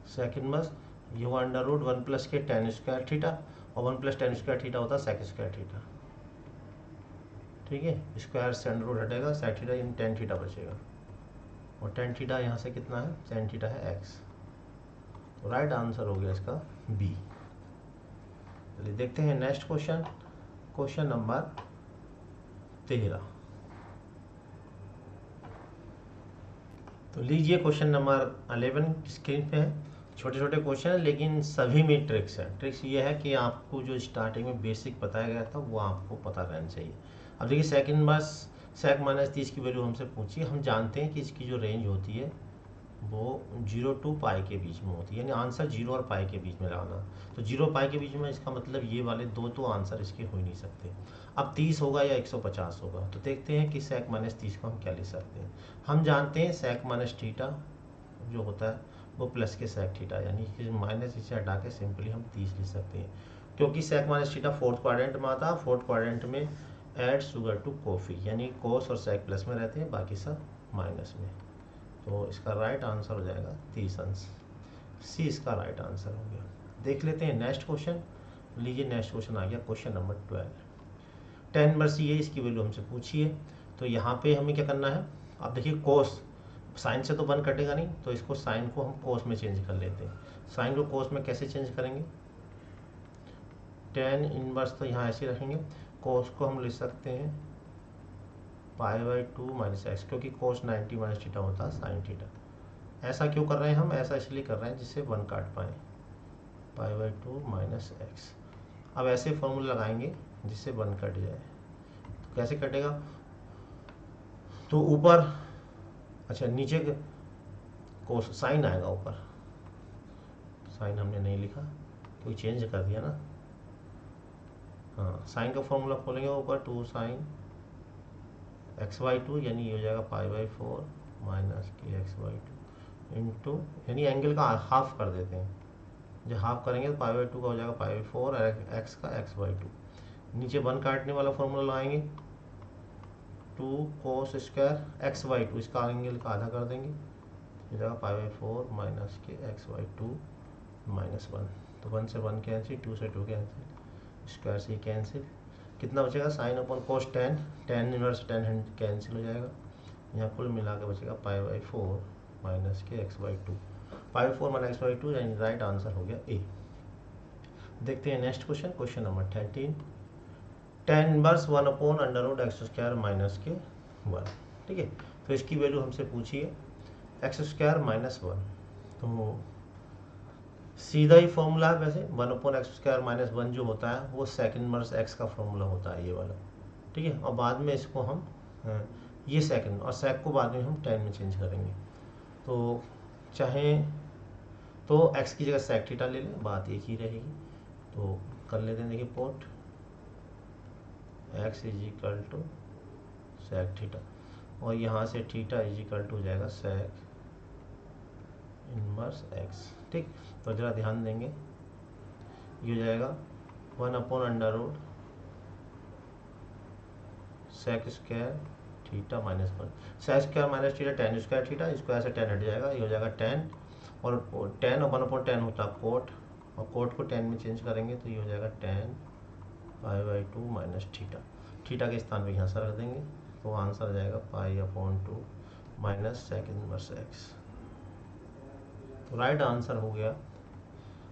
सेक इनवर्स ये हुआ अंडर रूट 1 प्लस के tan स्क्वायर थीटा, और 1 प्लस tan स्क्वायर थीटा होता है सेक स्क्वायर थीटा। ठीक है, स्क्वायर से अंडर रूट हटेगा, सेक थीटा यानी tan थीटा बचेगा, और tan थीटा यहाँ से कितना है, tan थीटा है x। तो राइट आंसर हो गया इसका बी। चलिए देखते हैं नेक्स्ट क्वेश्चन, क्वेश्चन नंबर 13। तो लीजिए क्वेश्चन नंबर 11 स्क्रीन पे है। छोटे छोटे क्वेश्चन है लेकिन सभी में ट्रिक्स है। ट्रिक्स ये है कि आपको जो स्टार्टिंग में बेसिक बताया गया था वो आपको पता रहना चाहिए। अब देखिए सेकंड बस सेक माइनस 30 की वैल्यू हमसे पूछी। हम जानते हैं कि इसकी जो रेंज होती है वो 0 टू पाई के बीच में होती है, यानी आंसर 0 और पाई के बीच में लाना। तो 0 पाई के बीच में, इसका मतलब ये वाले दो तो आंसर इसके हो ही नहीं सकते। अब 30 होगा या 150 होगा, तो देखते हैं कि सेक माइनस 30 को हम क्या ले सकते हैं। हम जानते हैं सेक माइनस थीटा जो होता है वो प्लस के सेक थीटा, यानी कि माइनस इसे हटा के सिंपली हम 30 लिख सकते हैं, क्योंकि sec minus theta fourth quadrant में आता है। फोर्थ क्वाड्रेंट में ऐड शुगर टू कॉफ़ी, यानी कोस और सेक प्लस में रहते हैं, बाकी सब माइनस में। तो इसका राइट आंसर हो जाएगा 30 अंश। सी इसका राइट आंसर हो गया। देख लेते हैं नेक्स्ट क्वेश्चन। लीजिए नेक्स्ट क्वेश्चन आ गया क्वेश्चन नंबर 12। 10 नंबर सी है, इसकी वैल्यू हमसे पूछी है। तो यहाँ पे हमें क्या करना है, आप देखिए कोस साइन से तो 1 कटेगा नहीं, तो इसको साइन को हम कोस में चेंज कर लेते हैं। साइन को कोस में कैसे चेंज करेंगे, tan इनवर्स तो यहाँ ऐसे रखेंगे, कोस को हम लिख सकते हैं π/2 माइनस एक्स, क्योंकि कोस 90 माइनस थीटा होता है साइन थीटा। ऐसा क्यों कर रहे हैं हम, ऐसा इसलिए कर रहे हैं जिससे 1 काट पाएँ, π/2 माइनस एक्स। अब ऐसे फॉर्मूला लगाएंगे जिससे 1 कट जाए। तो कैसे कटेगा, तो ऊपर, अच्छा नीचे कोस साइन आएगा ऊपर, साइन हमने नहीं लिखा, कोई चेंज कर दिया ना। हाँ, साइन का फॉर्मूला खोलेंगे ऊपर 2 साइन x/2, यानी ये हो जाएगा π/4 माइनस के x/2 इंटू, यानी एंगल का हाफ कर देते हैं। जब हाफ करेंगे तो π/2 का हो जाएगा π/4 और x का x/2। नीचे 1 काटने वाला फॉर्मूला लगाएंगे, 2 cos स्क्वायर x/2, इसका एंगल का आधा कर देंगे, हो जाएगा π/4 माइनस के x/2 माइनस 1। तो 1 से 1 कैंसिल, 2 से 2 कैंसिल, स्क्वायर से कैंसिल, कितना बचेगा साइन अपॉन कोस tan, tan inverse tan cancel हो जाएगा। यहाँ कुल मिला के बचेगा π/4 माइनस के x/2, π/4 माइनस x/2, यानी राइट आंसर हो गया ए। देखते हैं next question, question number 13। tan inverse 1 upon under root x square minus के 1। ठीक है, तो इसकी वैल्यू हमसे पूछी है एक्स स्क्वायर माइनस 1। तो सीधा ही फॉर्मूला है वैसे, 1 अपॉन एक्स स्क्वायर माइनस 1 जो होता है वो सेकंड इनवर्स एक्स का फॉर्मूला होता है, ये वाला। ठीक है, और बाद में इसको हम ये सेकंड और सेक को बाद में हम tan में चेंज करेंगे। तो चाहे तो x की जगह सेक थीटा ले लें, बात एक ही रहेगी। तो कर लेते हैं, देखिए put x is equal to sec theta, और यहाँ से थीटा इज इक्वल टू हो जाएगा सेक इनवर्स x। ठीक, तो ज़रा ध्यान देंगे, ये हो जाएगा 1 upon under root sec square theta minus 1। Sec square minus theta tan square theta, square से tan हट जाएगा, ये हो जाएगा tan, और tan और 1 अपॉन tan होता है कोट, और कोट को tan में चेंज करेंगे तो ये हो जाएगा tan π/2 माइनस थीटा। थीटा के स्थान पे यहाँ से रख देंगे, तो आंसर आ जाएगा π/2 माइनस सेक इनवर्स एक्स। तो राइट आंसर हो गया।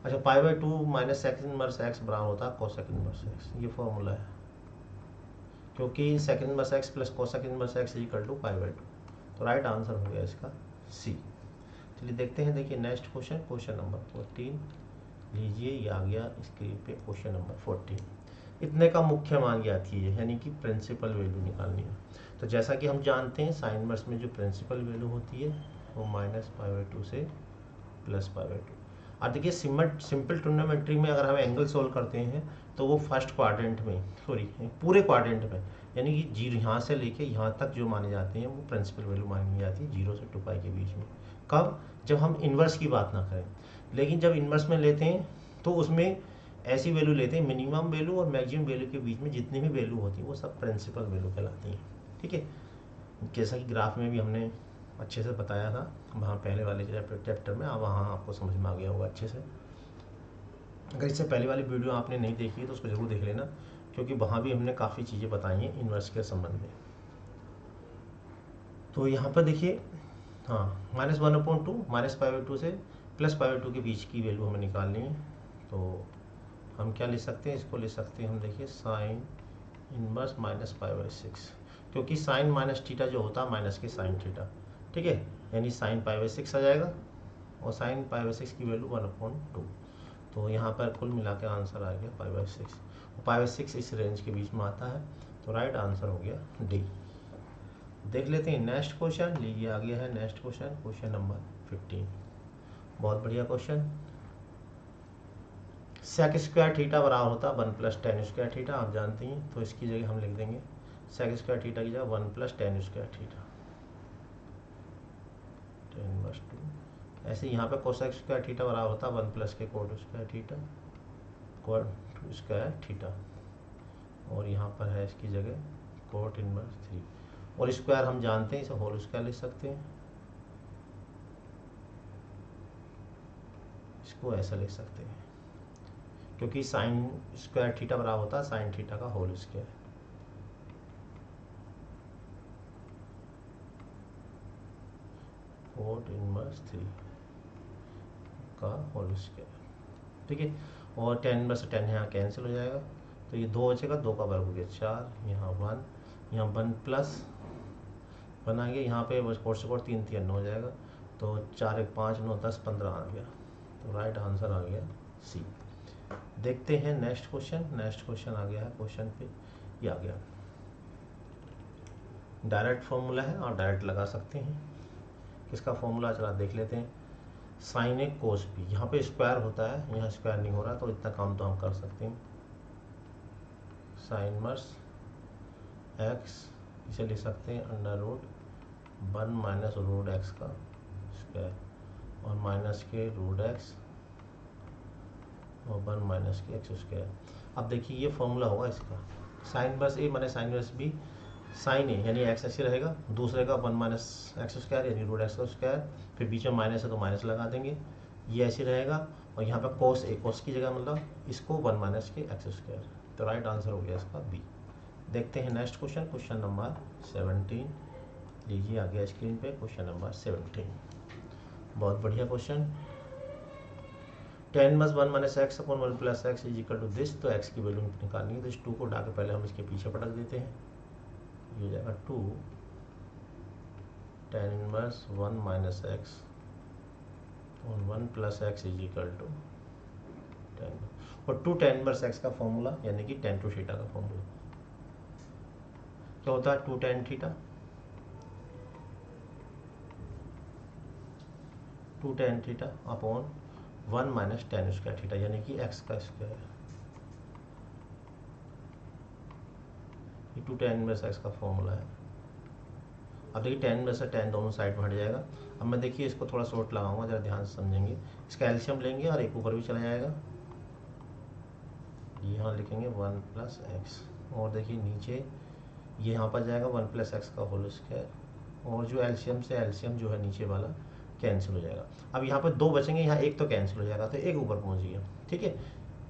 अच्छा, π/2 माइनस सेक इनवर्स एक्स बराबर होता है कोसेक इनवर्स एक्स, ये फॉर्मूला है, क्योंकि sec inverse X plus cosec inverse x equal to π/2। तो राइट आंसर हो गया इसका सी। चलिए देखते हैं, देखिए नेक्स्ट क्वेश्चन, क्वेश्चन नंबर 14। लीजिए ये आ गया स्क्रीन पे क्वेश्चन नंबर 14। इतने का मुख्य मान ज्ञात कीजिए, यानी कि प्रिंसिपल वैल्यू निकालनी है। तो जैसा कि हम जानते हैं साइन इनवर्स में जो प्रिंसिपल वैल्यू होती है वो माइनस π/2 से प्लस π/2। और देखिए सिंपल ट्रिग्नोमेट्री में अगर हम एंगल सोल्व करते हैं तो वो फर्स्ट क्वाड्रेंट में, सॉरी पूरे क्वाड्रेंट में, यानी कि जीरो यहाँ से लेके यहाँ तक जो माने जाते हैं वो प्रिंसिपल वैल्यू मानी जाती है 0 से 2 पाई के बीच में। कब? जब हम इन्वर्स की बात ना करें। लेकिन जब इन्वर्स में लेते हैं तो उसमें ऐसी वैल्यू लेते हैं, मिनिमम वैल्यू और मैक्सिमम वैल्यू के बीच में जितनी भी वैल्यू होती है वो सब प्रिंसिपल वैल्यू कहलाती हैं। ठीक है, जैसा कि ग्राफ में भी हमने अच्छे से बताया था वहाँ पहले वाले चैप्टर में, वहाँ आपको समझ में आ गया होगा अच्छे से। अगर इससे पहले वाली वीडियो आपने नहीं देखी तो उसको ज़रूर देख लेना, क्योंकि वहाँ भी हमने काफ़ी चीज़ें बताई हैं इन्वर्स के संबंध में। तो यहाँ पर देखिए, हाँ -1/2 -π/2 से +π/2 के बीच की वैल्यू हमें निकालनी है। तो हम क्या ले सकते हैं, इसको ले सकते हैं हम, देखिए साइन इनवर्स -π/6, क्योंकि साइन माइनस थीटा जो होता है माइनस के साइन थीटा। ठीक है, यानी साइन π/6 आ जाएगा और साइन π/6 की वैल्यू 1/2। तो यहाँ पर कुल मिला के आंसर आ गया π/6, और π/6 इस रेंज के बीच में आता है। तो राइट आंसर हो गया डी। देख लेते हैं नेक्स्ट क्वेश्चन। लीजिए आ गया है नेक्स्ट क्वेश्चन, क्वेश्चन नंबर 15। बहुत बढ़िया क्वेश्चन। सेक स्क्वायर थीटा बराबर होता है 1 + tan स्क्वायर थीटा, आप जानते हैं। तो इसकी जगह हम लिख देंगे सेक स्क्वायर थीटा की जगह 1 + tan स्क्वायर थीटा, tan + 2। ऐसे यहाँ पे कोसेक स्क्वायर थीटा बराबर होता है 1 + के coat square theta, coat square theta, और यहाँ पर है इसकी जगह कोट इनवर्स 3, और स्क्वायर हम जानते हैं इसे होल स्क्वायर लिख सकते हैं, इसको ऐसा लिख सकते हैं, क्योंकि साइन स्क्वायर थीटा बराबर होता है साइन थीटा का होल स्क्वायर। कोट इनवर्स 3 का होल स्क्वायर। ठीक है, और 10 में से 10 यहाँ कैंसिल हो जाएगा, तो ये 2 बचेगा, 2 का वर्ग हो गया 4, यहाँ 1, यहाँ 1 + 1 आ गया, यहाँ पे बस कोट से कोट 3 3 हो जाएगा, तो 4 1 5 9 10 15 आ गया। तो राइट आंसर आ गया सी। देखते हैं नेक्स्ट क्वेश्चन। नेक्स्ट क्वेश्चन आ गया है, क्वेश्चन पे ये आ गया, डायरेक्ट फॉर्मूला है और डायरेक्ट लगा सकते हैं। किसका फॉर्मूला चला देख लेते हैं। साइन ए कोस बी, यहाँ पे स्क्वायर होता है, यहाँ स्क्वायर नहीं हो रहा, तो इतना काम तो हम कर सकते हैं। साइन इनवर्स एक्स, इसे लिख सकते हैं √1 - √x का स्क्वायर, और माइनस के √x और 1 - के x स्क्वायर। अब देखिए ये फॉर्मूला होगा इसका, साइन इनवर्स ए माने साइन इनवर्स बी, साइन ए यानी एक्स ऐसे रहेगा, दूसरे का 1 - x स्क्वायर यानी √x का स्क्वायर, फिर बीच में माइनस है तो माइनस लगा देंगे, ये ऐसे रहेगा, और यहाँ पे कोस ए, कोस की जगह मतलब इसको 1 - के x स्क्वायर। तो राइट आंसर हो गया इसका बी। देखते हैं नेक्स्ट क्वेश्चन, क्वेश्चन नंबर 17। लीजिए आ गया स्क्रीन पे क्वेश्चन नंबर 17। बहुत बढ़िया क्वेश्चन। 10 + 1 - x / 1 + x = this. तो x की वैल्यू निकालनी है, तो इस 2 को उठा के पहले हम इसके पीछे पटक देते हैं, ये हो जाएगा 2 tan 1 1 - x और 1 + x = 10, और 2 tan 1 x का फॉर्मूला यानी कि tan 2 थीटा का फॉर्मूला क्या होता है, 2 tan theta, 2 tan theta upon 1 - tan square theta यानी कि x का स्क्वायर। ये 2 tan 1 x का फॉर्मूला है। अब देखिए tan 1 से tan दोनों साइड में हट जाएगा। अब मैं देखिए इसको थोड़ा शॉर्ट लगाऊंगा, जरा ध्यान से समझेंगे। इसका एल्शियम लेंगे और एक ऊपर भी चला जाएगा, यहाँ लिखेंगे 1 + x, और देखिए नीचे ये यहाँ पर जाएगा 1 + x का होल स्क्वायर, और जो एल्शियम से एल्शियम जो है नीचे वाला कैंसिल हो जाएगा। अब यहाँ पर 2 बचेंगे, यहाँ एक तो कैंसिल हो जाएगा, तो एक ऊपर पहुँच गया। ठीक है,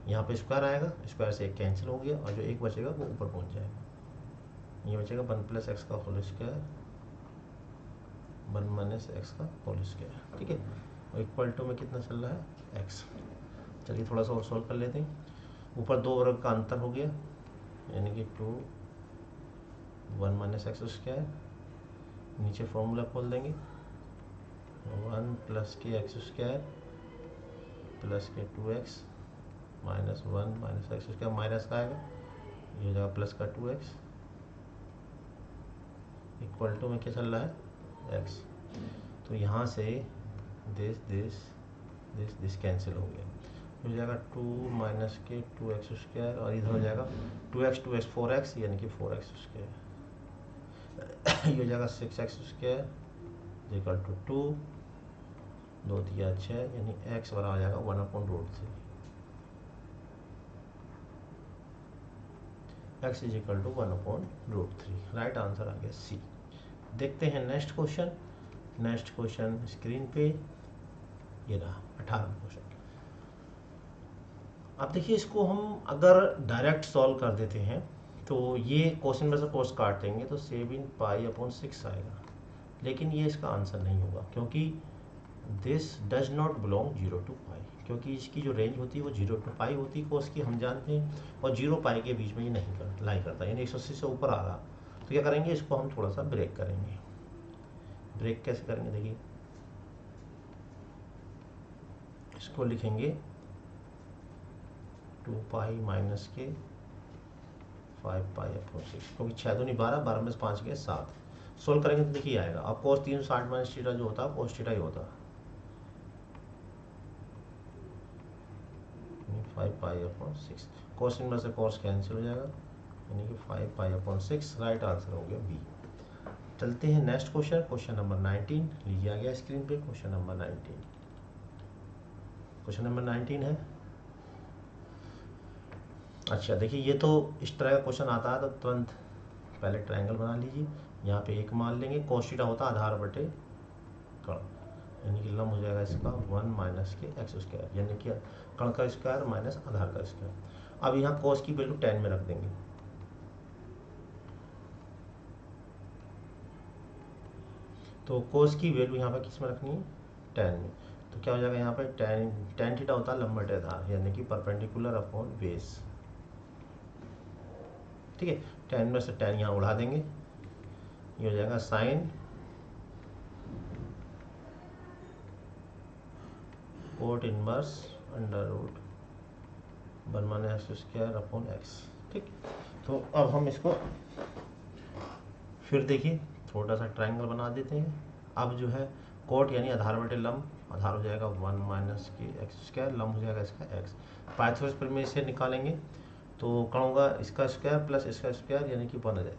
यहाँ पे स्क्वायर आएगा, स्क्वायर से एक कैंसिल हो गया, और जो एक बचेगा वो ऊपर पहुँच जाएगा। ये बचेगा 1 + x का होल स्क्वायर, 1 - x का होल स्क्वायर। ठीक है, और इक्वल टू में कितना चल रहा है x। चलिए थोड़ा सा और सॉल्व कर लेते हैं। ऊपर 2 वर्ग का अंतर हो गया, यानी कि 2 1 - x स्क्वायर, नीचे फॉर्मूला खोल देंगे 1 + के x स्क्वायर प्लस के 2x -1 - x स्क्वायर, माइनस का आएगा, ये हो जाएगा प्लस का 2x, इक्वल टू में क्या चल रहा है x। तो यहाँ से दिस दिस कैंसिल हो गया, हो जाएगा 2 माइनस के 2x स्क्वायर और इधर हो जाएगा 2x 4x यानी कि 4x स्क्वायर, ये हो जाएगा 6x स्क्वायर इक्वल टू 2, 2 दिया 6 यानी x बराबर हो जाएगा 1/√3, x is equal to 1/√3। Right answer आ गया सी। देखते हैं next question. Next question screen पे ये रहा 18वां क्वेश्चन। अब देखिए इसको हम अगर डायरेक्ट सॉल्व कर देते हैं तो ये क्वेश्चन में से कोर्स काट देंगे तो 7π/6 आएगा, लेकिन ये इसका आंसर नहीं होगा क्योंकि this does not belong 0 to π, क्योंकि इसकी जो रेंज होती है वो 0 to π होती है कोर्स की, हम जानते हैं, और 0 π के बीच में ये नहीं लाई करता, यानी 180 से ऊपर आ रहा। तो क्या करेंगे, इसको हम थोड़ा सा ब्रेक करेंगे। ब्रेक कैसे करेंगे, देखिए इसको लिखेंगे 2π माइनस के 5π/6, क्योंकि 6 दूनी 12, 12 में से 5 के 7। सोल्व करेंगे तो देखिए आएगा, अब cos 360 माइनस थीटा जो होता है cos थीटा ही होता है, 5π/6। cos इनवर्स से cos कैंसिल हो जाएगा, यानी कि 5π/6। राइट आंसर हो गया बी। चलते हैं नेक्स्ट क्वेश्चन, क्वेश्चन नंबर 19 लीजिए, आ गया स्क्रीन पे क्वेश्चन नंबर 19। क्वेश्चन नंबर 19 है, अच्छा देखिए ये तो इस तरह का क्वेश्चन आता है तो तुरंत पहले ट्रायंगल बना लीजिए। यहाँ पे एक मान लेंगे, cos थीटा होता है आधार बटे कण, यानी कि लंब हो जाएगा इसका 1 माइनस के x स्क्वायर, यानी कि कण का स्क्वायर माइनस आधार का स्क्वायर। अब यहाँ cos की वैल्यू 10 में रख देंगे, तो cos की वैल्यू यहाँ पर किस में रखनी है, 10 में। तो क्या हो जाएगा यहाँ पे tan थीटा होता है लंब बटे आधार, यानी कि परपेंडिकुलर अपॉन बेस, ठीक है। 10 में से 10 यहाँ उड़ा देंगे, ये हो जाएगा sine cot inverse √1 minus x square upon x, ठीक। तो अब हम इसको फिर देखिए थोड़ा सा ट्रायंगल बना देते हैं। अब जो है कोट यानी आधार बटे लंब, आधार हो जाएगा 1 माइनस के x स्क्वायर, लंब हो जाएगा इसका x। पाइथागोरस प्रमेय से निकालेंगे तो कण होगा इसका स्क्वायर प्लस इसका स्क्वायर, यानी कि 1 आ जाएगा,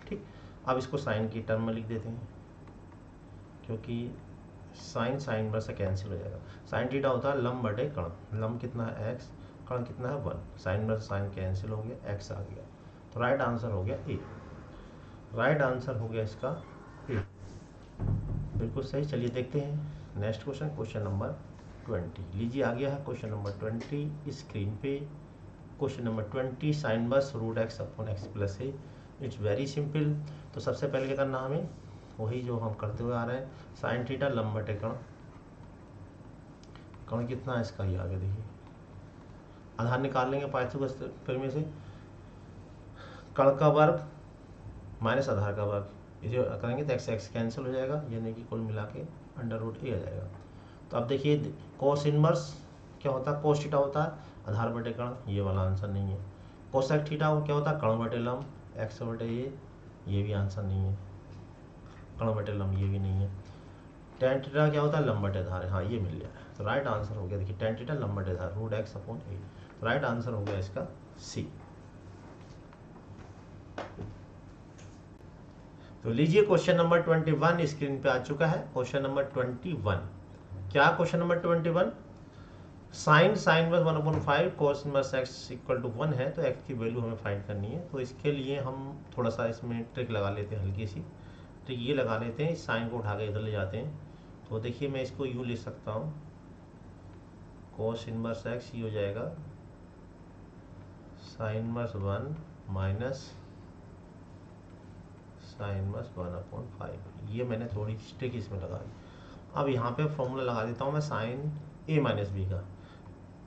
ठीक। अब इसको साइन की टर्म में लिख देते हैं, क्योंकि साइन इनवर्स से कैंसिल हो जाएगा। साइन थीटा होता है लंब बटे कण, लंब कितना है x, कण कितना है 1, साइन इनवर्स साइन कैंसिल हो गया, x आ गया। तो राइट आंसर हो गया ए। राइट आंसर हो गया इसका ए, बिल्कुल सही। चलिए देखते हैं नेक्स्ट क्वेश्चन, क्वेश्चन नंबर 20 लीजिए, आ गया है क्वेश्चन नंबर 20 स्क्रीन पे। Question number 20 sign inverse √x upon x plus A. It's very simple. तो सबसे पहले क्या करना हमें, वही जो हम करते हुए आ रहे हैं, साइन थीटा लंब बटे कण, कण कितना है इसका, ये आगे देखिए, आधार निकाल लेंगे पाइथागोरस प्रमेय से, कण का वर्ग माइनस आधार का वर्ग, ये करेंगे तो x कैंसिल हो जाएगा, यानी कि कुल मिला के √a आ जाएगा। तो अब देखिए cos इनवर्स क्या होता है, cos थीटा होता है आधार बटे कण, ये वाला आंसर नहीं है। कोसेक थीटा क्या होता है, कण बटे लंब, x बटे ये भी आंसर नहीं है। कण बटे लंब ये भी नहीं है। tan थीटा क्या होता है, लंब बटे आधार, हाँ ये मिल गया। तो राइट आंसर हो गया, देखिए tan थीटा लंब बटे आधार √x अपॉन a। तो राइट आंसर हो गया इसका सी। तो लीजिए क्वेश्चन नंबर 21 स्क्रीन पे आ चुका है। क्वेश्चन नंबर 21 क्या, question number 21 sine inverse 1/5 cos inverse x equal to 1 है, तो x की वैल्यू हमें फाइंड करनी है। तो इसके लिए हम थोड़ा सा इसमें ट्रिक लगा लेते हैं, हल्की सी ट्रिक ये लगा लेते हैं, साइन को उठा के इधर ले जाते हैं। तो देखिए मैं इसको यूँ लिख सकता हूँ, cos इनवर्स x ये हो जाएगा sine inverse 1 minus sine inverse 1/5। ये मैंने थोड़ी ट्रिक इसमें लगा दी। अब यहाँ पे फॉर्मूला लगा देता हूँ मैं साइन a माइनस बी का।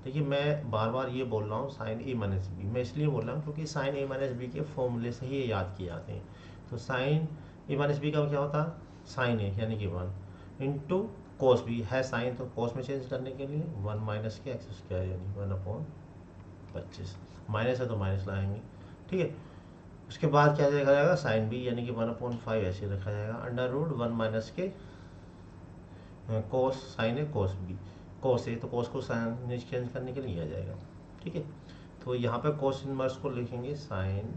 देखिए मैं बार बार ये बोल रहा हूँ साइन a माइनस बी, मैं इसलिए बोल रहा हूँ क्योंकि साइन a माइनस बी के फॉर्मूले से ही ये याद किए जाते हैं। तो साइन a माइनस बी का क्या होता है, साइन a यानी कि 1 इंटू कोस बी है साइन, तो कोस में चेंज करने के लिए 1 माइनस के x स्क्वायर यानी 1/25, माइनस है तो माइनस लाएंगे, ठीक है। उसके बाद क्या देखा जाएगा, साइन बी यानी कि 1/5 ऐसे रखा जाएगा, √1 माइनस के कोस साइन है कोस बी, कोस है तो कोस को साइन में चेंज करने के लिए लिया जाएगा। ठीक है, तो यहाँ पे कोस इनवर्स को लिखेंगे sine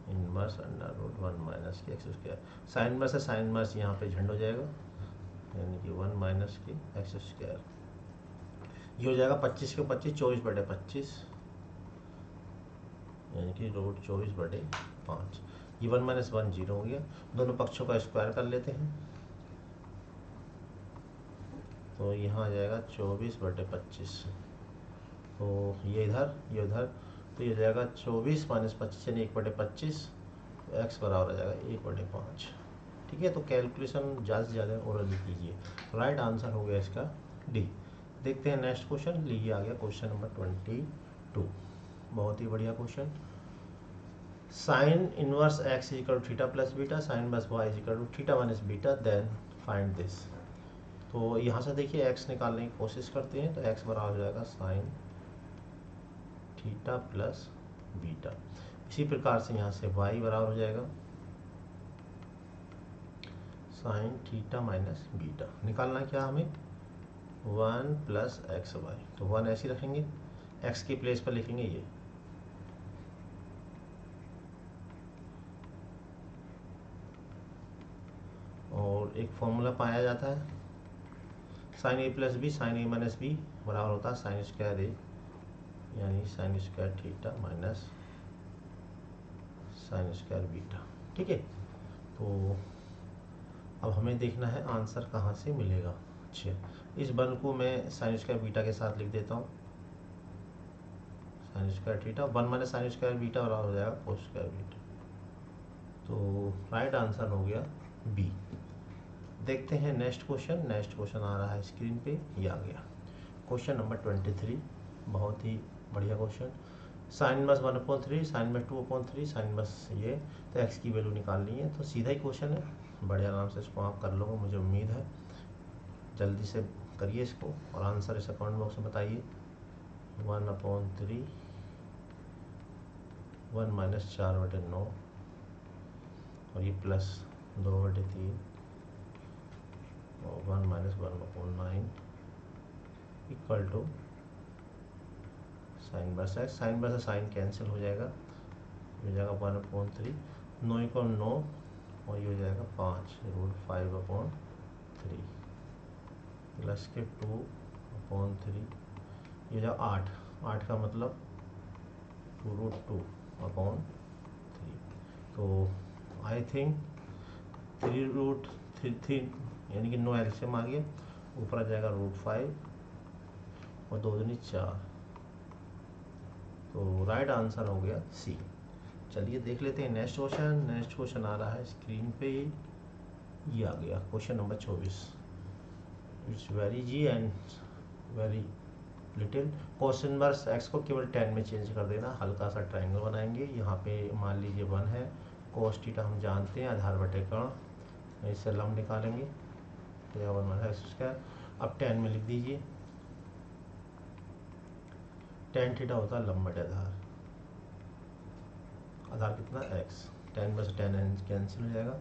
inverse under root 1 minus के एक्स स्क्वायर। साइन इनवर्स है, साइन इनवर्स यहाँ पे झंड हो जाएगा, यानी कि 1 माइनस के एक्स स्क्वायर। ये हो जाएगा 25 के 25 24/25, यानी कि रूट 24/5। ये 1 माइनस 1 0 हो गया। दोनों पक्षों का स्क्वायर कर लेते हैं, तो यहाँ आ जाएगा 24/25। तो ये इधर ये उधर, तो ये हो जाएगा 24 माइनस 25 यानी 1/25, तो एक्स बराबर आ जाएगा 1/5। ठीक है, तो कैलकुलेशन ज़्यादा से ज़्यादा ओरली कीजिए। राइट आंसर हो गया इसका डी। देखते हैं नेक्स्ट क्वेश्चन। लीजिए आ गया क्वेश्चन नंबर 22। बहुत ही बढ़िया question. Sine inverse x equal to theta plus beta, sine inverse y equal to theta minus beta, then find this. तो यहाँ से देखिए एक्स निकालने की कोशिश करते हैं, तो एक्स बराबर हो जाएगा साइन थीटा प्लस बीटा। इसी प्रकार से यहाँ से वाई बराबर हो जाएगा साइन थीटा माइनस बीटा। निकालना क्या हमें, 1 प्लस एक्स वाई, तो 1 ऐसे रखेंगे, एक्स की प्लेस पर लिखेंगे ये, और एक फॉर्मूला पाया जाता है साइन ए प्लस बी साइन ए माइनस बी बराबर होता है साइन स्क्वायर ए, यानी sine square theta minus sine square beta. ठीक है, तो अब हमें देखना है आंसर कहाँ से मिलेगा। अच्छा, इस बल को मैं साइन स्क्वायर बीटा के साथ लिख देता हूँ, sine square theta 1 minus sine square beta बराबर हो जाएगा कोस स्क्वायर बीटा। तो राइट आंसर हो गया बी। देखते हैं नेक्स्ट क्वेश्चन। नेक्स्ट क्वेश्चन आ रहा है स्क्रीन पे, ये आ गया क्वेश्चन नंबर 23। बहुत ही बढ़िया question. Sine inverse 1/3, sine inverse 2/3, sine inverse ये, तो एक्स की वैल्यू निकालनी है। तो सीधा ही क्वेश्चन है, बड़े आराम से इसको आप कर लोगे, मुझे उम्मीद है। जल्दी से करिए इसको और आंसर इसे कमेंट बॉक्स में बताइए। 1/3, 1 माइनस 4/9, और ये प्लस 2/3, और 1 minus 1/9 equal to sine inverse x. Sine inverse sine cancel हो जाएगा, हो जाएगा 1/3, 9 को 9, और ये हो जाएगा 5 रूट 5/3 प्लस के 2/3, ये जो 8, 8 का मतलब 2√2/3। तो आई थिंक 3√3 यानी कि 9 एलसीएम आ गया, ऊपर आ जाएगा √5 और 2 दूनी 4। तो राइट आंसर हो गया सी। चलिए देख लेते हैं नेक्स्ट क्वेश्चन। नेक्स्ट क्वेश्चन आ रहा है स्क्रीन पे, ये आ गया क्वेश्चन नंबर 24। इट्स वेरी जी and very little. Cos inverse x को केवल 10 में चेंज कर देना। हल्का सा ट्रायंगल बनाएंगे, यहाँ पे मान लीजिए 1 है, कोस थीटा हम जानते हैं आधार बटे कर्ण, इससे लंब निकालेंगे, तो यह 1 माइनस एक्स स्क्वायर। अब 10 में लिख दीजिए, tan थीटा होता है लंब बटे आधार, आधार कितना एक्स, 10 में से 10 कैंसिल हो जाएगा,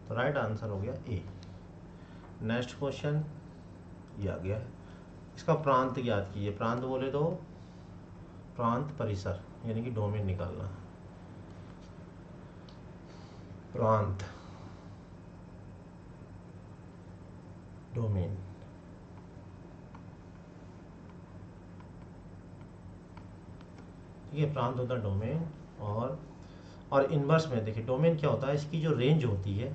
तो राइट आंसर हो गया ए। नेक्स्ट क्वेश्चन ये आ गया है, इसका प्रांत याद कीजिए। प्रांत बोले तो प्रांत परिसर, यानी कि डोमेन निकालना। प्रांत डोमेन, ठीक है, प्रांत होता है डोमेन। और इनवर्स में देखिए डोमेन क्या होता है, इसकी जो रेंज होती है,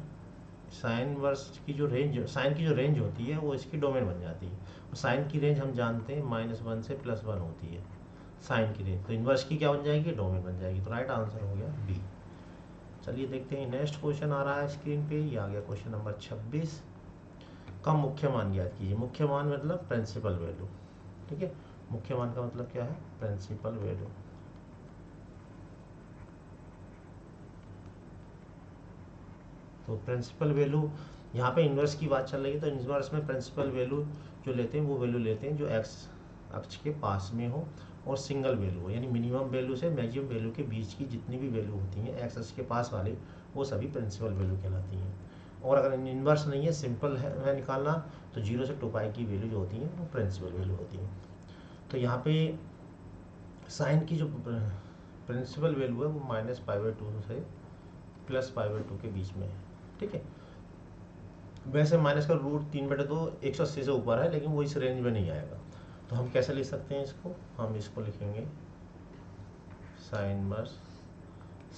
साइन इनवर्स की जो रेंज, साइन की जो रेंज होती है वो इसकी डोमेन बन जाती है। और साइन की रेंज हम जानते हैं -1 से +1 होती है साइन की रेंज, तो इनवर्स की क्या बन जाएगी, डोमेन बन जाएगी। तो राइट आंसर हो गया बी। चलिए देखते हैं नेक्स्ट क्वेश्चन आ रहा है स्क्रीन पे, ये आ गया क्वेश्चन नंबर 26 का मुख्य मान याद कीजिए। मुख्य मान मतलब प्रिंसिपल वैल्यू, ठीक है। मुख्य मान का मतलब क्या है, प्रिंसिपल वैल्यू। तो प्रिंसिपल वैल्यू, यहाँ पे इन्वर्स की बात चल रही है, तो इन्वर्स में प्रिंसिपल वैल्यू जो लेते हैं वो वैल्यू लेते हैं जो एक्स अक्ष के पास में हो और सिंगल वैल्यू हो, यानी मिनिमम वैल्यू से मैक्सिमम वैल्यू के बीच की जितनी भी वैल्यू होती हैं एक्स अक्ष के पास वाली, वो सभी प्रिंसिपल वैल्यू कहलाती हैं। और अगर इन्वर्स नहीं है, सिंपल है निकालना, तो 0 से 2 पाई की वैल्यू जो होती है वो प्रिंसिपल वैल्यू होती है। तो यहाँ पे साइन की जो प्रिंसिपल वैल्यू है वो -π/2 से +π/2 के बीच में है। ठीक है, वैसे माइनस का √3/2 180 से ऊपर है, लेकिन वो इस रेंज में नहीं आएगा। तो हम कैसे लिख सकते हैं इसको, हम इसको लिखेंगे साइन इनवर्स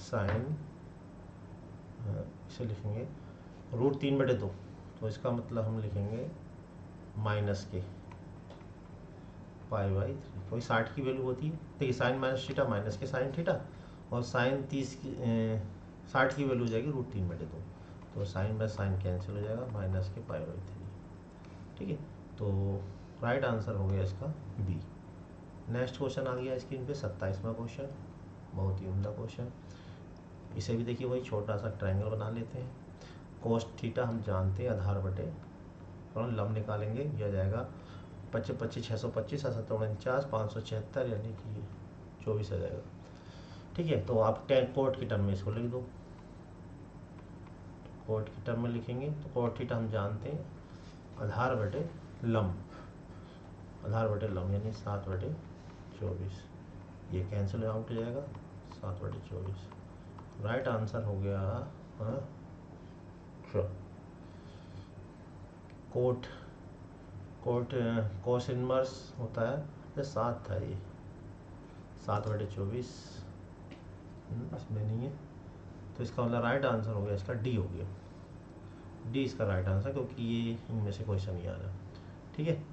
साइन, इसे लिखेंगे √3/2, तो इसका मतलब हम लिखेंगे माइनस के π/3। कोई 60 की वैल्यू होती है, देखिए साइन माइनस थीटा माइनस के साइन थीटा, और साइन 60 की वैल्यू हो जाएगी √3/2, तो साइन बाय साइन कैंसिल हो जाएगा, माइनस के π/3। ठीक है, तो राइट आंसर हो गया इसका बी। नेक्स्ट क्वेश्चन आ गया स्क्रीन पे 27वां क्वेश्चन, बहुत ही उम्दा क्वेश्चन। इसे भी देखिए वही छोटा सा ट्रायंगल बना लेते हैं। कोस थीटा हम जानते हैं आधार बटे और लंब निकालेंगे, यह जाएगा 25 25 625 749 576, यानी कि 24 आ जाएगा। ठीक है, तो आप कोट की टर्म में इसको लिख दो, कोट की टर्म में लिखेंगे तो कोट थीटा हम जानते हैं आधार बटे लंब, आधार बटे लंब यानी 7/24, ये कैंसिल आउट हो जाएगा 7/24। राइट आंसर हो गया कोट कोस इनवर्स होता है, ये 7 था, ये 7/24 इसमें नहीं है, तो इसका मतलब राइट आंसर हो गया इसका डी हो गया, डी इसका राइट आंसर, क्योंकि ये इनमें से क्वेश्चन नहीं आ रहा। ठीक है,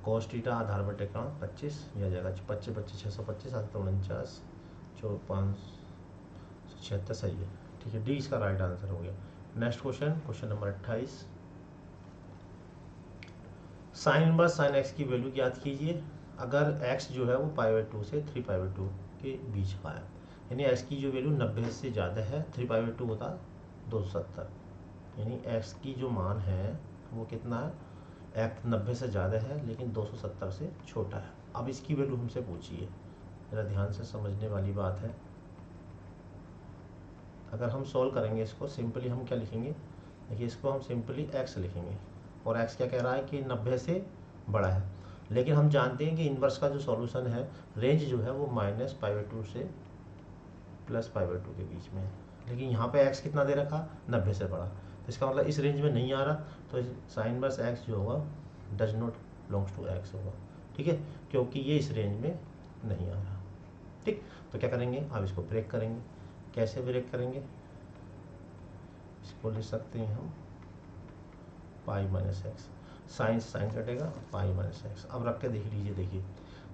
कोस थीटा आधार बटे का 25, यह आ जाएगा 25 25 625 749 576, सही है। ठीक है, डी इसका राइट आंसर हो गया। Next question, question number 28, sign inverse sine x की वैल्यू ज्ञात कीजिए अगर एक्स जो है वो π/2 से 3π/2 के बीच का है, यानी एक्स की जो वैल्यू 90 से ज़्यादा है, 3π/2 होता है 270, यानी एक्स की जो मान है वो कितना है, एक्स 90 से ज़्यादा है लेकिन 270 से छोटा है। अब इसकी वैल्यू हमसे पूछिए, ज़रा ध्यान से समझने वाली बात है। अगर हम सॉल्व करेंगे इसको, सिंपली हम क्या लिखेंगे, देखिए इसको हम सिंपली एक्स लिखेंगे, और एक्स क्या कह रहा है कि 90 से बड़ा है, लेकिन हम जानते हैं कि इन्वर्स का जो सॉल्यूशन है, रेंज जो है वो -π/2 से +π/2 के बीच में है, लेकिन यहाँ पे एक्स कितना दे रखा, 90 से बड़ा, तो इसका मतलब इस रेंज में नहीं आ रहा, तो साइन इनवर्स एक्स जो होगा does not belongs to x होगा। ठीक है, क्योंकि ये इस रेंज में नहीं आ रहा। ठीक, तो क्या करेंगे, अब इसको ब्रेक करेंगे। कैसे ब्रेक करेंगे, इसको लिख सकते हैं हम π-x, साइन साइन कटेगा, π-x। अब रख के देख लीजिए, देखिए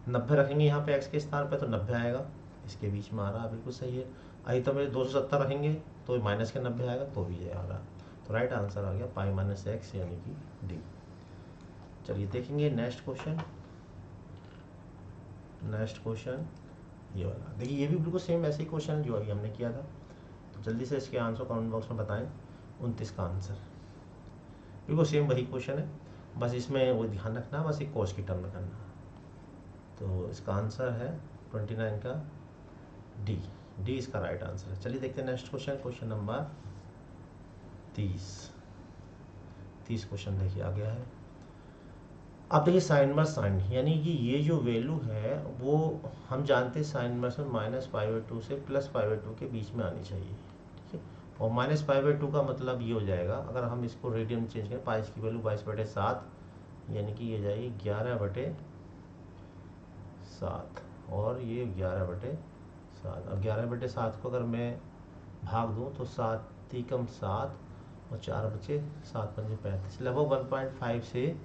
90 रखेंगे यहाँ पे x के स्थान पे तो 90 आएगा, इसके बीच में आ रहा है, बिल्कुल सही है। आई तो मेरे 270 रखेंगे तो माइनस के 90 आएगा, तो भी ये आ रहा है, तो राइट आंसर आ गया π-x यानी कि डी। चलिए देखेंगे नेक्स्ट क्वेश्चन। नेक्स्ट क्वेश्चन ये वाला, देखिए ये भी बिल्कुल सेम ऐसे ही क्वेश्चन जो अभी हमने किया था, तो जल्दी से इसके आंसर कमेंट बॉक्स में बताएं। 29 का आंसर बिल्कुल सेम वही क्वेश्चन है, बस इसमें वो ध्यान रखना, बस एक कोस की टर्म में करना। तो इसका आंसर है 29 का डी, डी इसका राइट आंसर है। चलिए देखते हैं next question, question number 30 question देखिए आ गया है। अब देखिए साइन इनवर्स साइन, यानी कि ये जो वैल्यू है वो हम जानते हैं साइन इनवर्स में -π/2 से +π/2 के बीच में आनी चाहिए। ठीक है, और -π/2 का मतलब ये हो जाएगा, अगर हम इसको रेडियन में चेंज करें, पाई की वैल्यू 22/7, यानी कि ये जाएगी 11/7, और ये 11/7। अब 11/7 को अगर मैं भाग दूँ तो 7 × 7 और 4 बचे 7 × 5 35, लगभग 1.5 से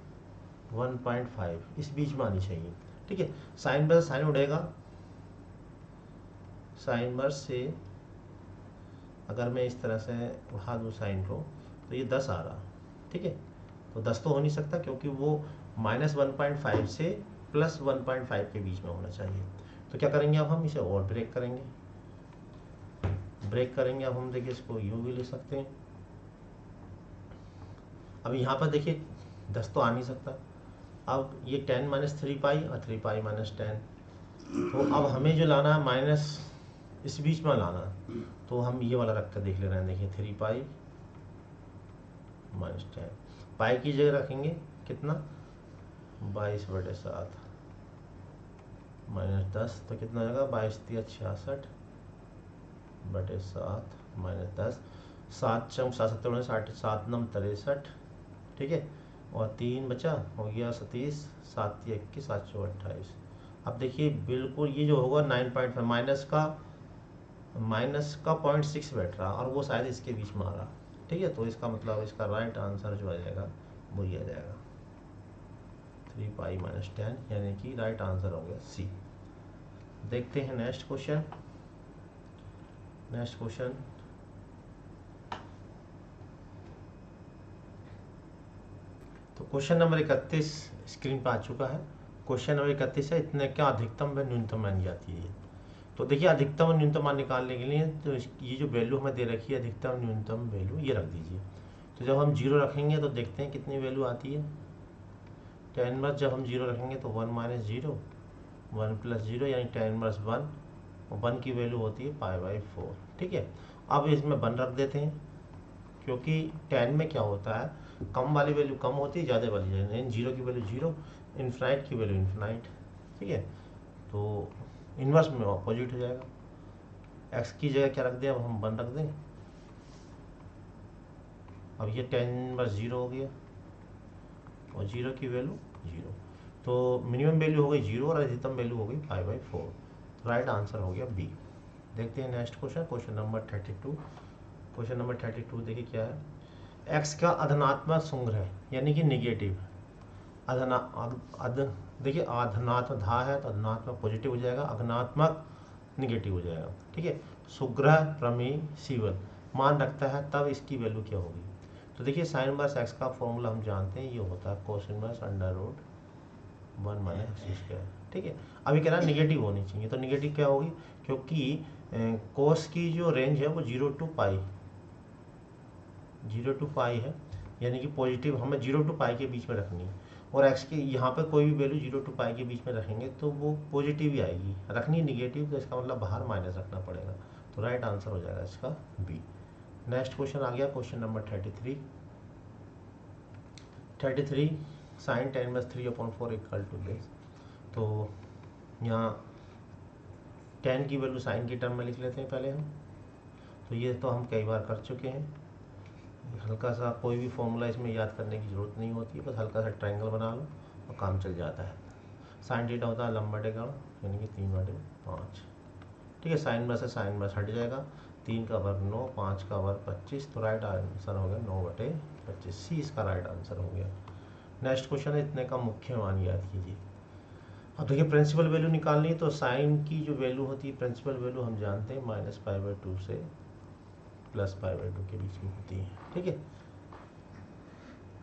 1.5 इस बीच में आनी चाहिए। ठीक है, साइन इनवर्स साइन उड़ेगा, साइन इनवर्स से अगर मैं इस तरह से उठा दूँ साइन को, तो ये 10 आ रहा। ठीक है, तो 10 तो हो नहीं सकता, क्योंकि वो -1.5 से +1.5 के बीच में होना चाहिए। तो क्या करेंगे, अब हम इसे और ब्रेक करेंगे, ब्रेक करेंगे। अब हम देखिए इसको यूँ भी ले सकते हैं। अब यहाँ पर देखिए 10 तो आ नहीं सकता, अब ये 10 - 3π और 3π - 10, तो अब हमें जो लाना है माइनस इस बीच में लाना, तो हम ये वाला रख कर देख ले रहे हैं। देखिए 3π -10। पाई की जगह रखेंगे कितना, 22/7 -10, तो कितना हो जाएगा, 22×3 = 66/7 -10, 7×4 = 7×9 = 63, ठीक है, और 3 बचा, हो गया 37, 7×3 = 21, 7×4 = 28। अब देखिए बिल्कुल ये जो होगा 9.5 माइनस का 0.6 बैठ रहा और वो शायद इसके बीच में आ रहा, ठीक है, तो इसका मतलब इसका राइट आंसर जो आ जाएगा वो ये आ जाएगा 3π - 10, यानी कि राइट आंसर हो गया सी। देखते हैं नेक्स्ट क्वेश्चन। तो क्वेश्चन नंबर 31 स्क्रीन पर आ चुका है। क्वेश्चन नंबर 31 है, इतने क्या अधिकतम व न्यूनतम मान जाती है। तो देखिए अधिकतम और न्यूनतम मान निकालने के लिए तो ये जो वैल्यू हमें दे रखी है अधिकतम न्यूनतम वैल्यू ये रख दीजिए। तो जब हम 0 रखेंगे तो देखते हैं कितनी वैल्यू आती है। 10 जब हम 0 रखेंगे तो 1 - 0 1 + 0 यानी 10 - 1, और 1 की वैल्यू होती है π/4, ठीक है। अब इसमें 1 रख देते हैं, क्योंकि 10 में क्या होता है, कम वाली वैल्यू कम होती है, ज़्यादा वाली ज़्यादा, यानी 0 की वैल्यू 0, इन्फिनाइट की वैल्यू इन्फिनाइट, ठीक है। तो इन्वर्स में ऑपोजिट हो जाएगा। x की जगह क्या रख दें, अब हम 1 रख दें। अब ये 10/0 हो गया और 0 की वैल्यू 0, तो मिनिमम वैल्यू हो गई 0 और अधिकतम वैल्यू हो गई π/4। राइट आंसर हो गया बी। देखते हैं next question, question number 32। Question number 32 देखिए क्या है, x का अधनात्मक संग्रह यानी कि निगेटिव देखिए अधनात्मक धा है तो अधनात्मक पॉजिटिव हो जाएगा, अघनात्मक निगेटिव हो जाएगा, ठीक है। सुग्रह प्रमेय सीवल मान रखता है तब इसकी वैल्यू क्या होगी। तो देखिए साइन इनवर्स x का फॉर्मूला हम जानते हैं, ये होता है कोस इनवर्स √1 - x², ठीक है। अभी कह रहा है निगेटिव होनी चाहिए, तो निगेटिव क्या होगी, क्योंकि कोस की जो रेंज है वो 0 to π है, यानी कि पॉजिटिव हमें 0 to π के बीच में रखनी है, और x के यहाँ पे कोई भी वैल्यू 0 to π के बीच में रखेंगे तो वो पॉजिटिव ही आएगी, रखनी निगेटिव तो इसका मतलब बाहर माइनस रखना पड़ेगा, तो राइट आंसर हो जाएगा इसका बी। नेक्स्ट क्वेश्चन आ गया क्वेश्चन नंबर 33 sin 10/3/4 = this। तो यहाँ 10 की वैल्यू साइन की टर्म में लिख लेते हैं पहले हम, तो ये तो हम कई बार कर चुके हैं। हल्का सा कोई भी फॉर्मूला इसमें याद करने की ज़रूरत नहीं होती है, बस हल्का सा ट्रायंगल बना लो और काम चल जाता है। साइन थीटा होता है लंबा टेगा यानी कि 3/5, ठीक है। साइन में से साइन में हट जाएगा, 3 का वर्ग 9, 5 का वर्ग 25, तो राइट आंसर हो गया 9/25, सी इसका राइट आंसर हो गया। नेक्स्ट क्वेश्चन है, इतने का मुख्य मान याद कीजिए। अब देखिए प्रिंसिपल वैल्यू निकालनी, तो साइन की जो वैल्यू होती है प्रिंसिपल वैल्यू हम जानते हैं -π/2 से +π/2 के बीच में होती है, ठीक है,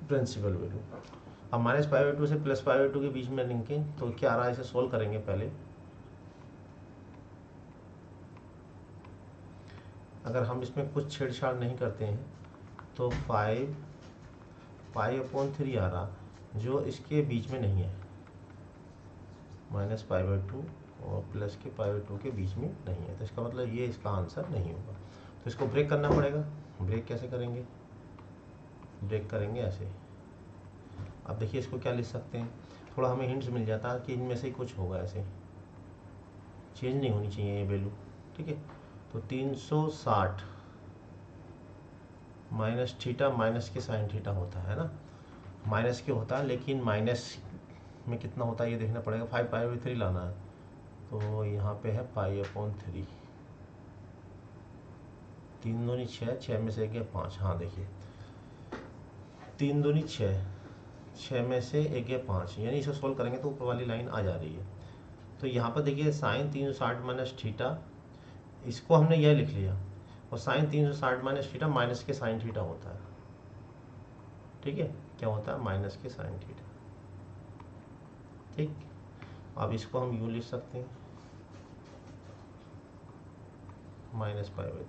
प्रिंसिपल वैल्यू। अब -π/2 से +π/2 के बीच में लिंकें, तो क्या आ रहा है, इसे सोल्व करेंगे पहले। अगर हम इसमें कुछ छेड़छाड़ नहीं करते हैं तो 5π/3 आ रहा, जो इसके बीच में नहीं है, -π/2 और प्लस के π/2 के बीच में नहीं है, तो इसका मतलब ये इसका आंसर नहीं होगा। तो इसको ब्रेक करना पड़ेगा। ब्रेक कैसे करेंगे, ब्रेक करेंगे ऐसे। अब देखिए इसको क्या लिख सकते हैं, थोड़ा हमें हिंट्स मिल जाता है कि इनमें से ही कुछ होगा, ऐसे चेंज नहीं होनी चाहिए ये वैल्यू, ठीक है। तो 360 माइनस थीटा माइनस के साइन थीटा होता है ना, माइनस के होता है, लेकिन माइनस में कितना होता है ये देखना पड़ेगा। 5π/3 लाना है, तो यहाँ पे है π/3, 3 दूनी 6, 6 में से 1 गया 5, हाँ देखिए 3 दूनी 6, 6 में से 1 गया 5, यानी इसे सोल्व करेंगे तो ऊपर वाली लाइन आ जा रही है। तो यहाँ पर देखिए साइन 360 माइनस थीटा, इसको हमने यह लिख लिया, और साइन 360 माइनस थीटा माइनस के साइन थीटा होता है, ठीक है, क्या होता है, माइनस के साइन थीटा, ठीक। अब इसको हम यूँ लिख सकते हैं -π/3,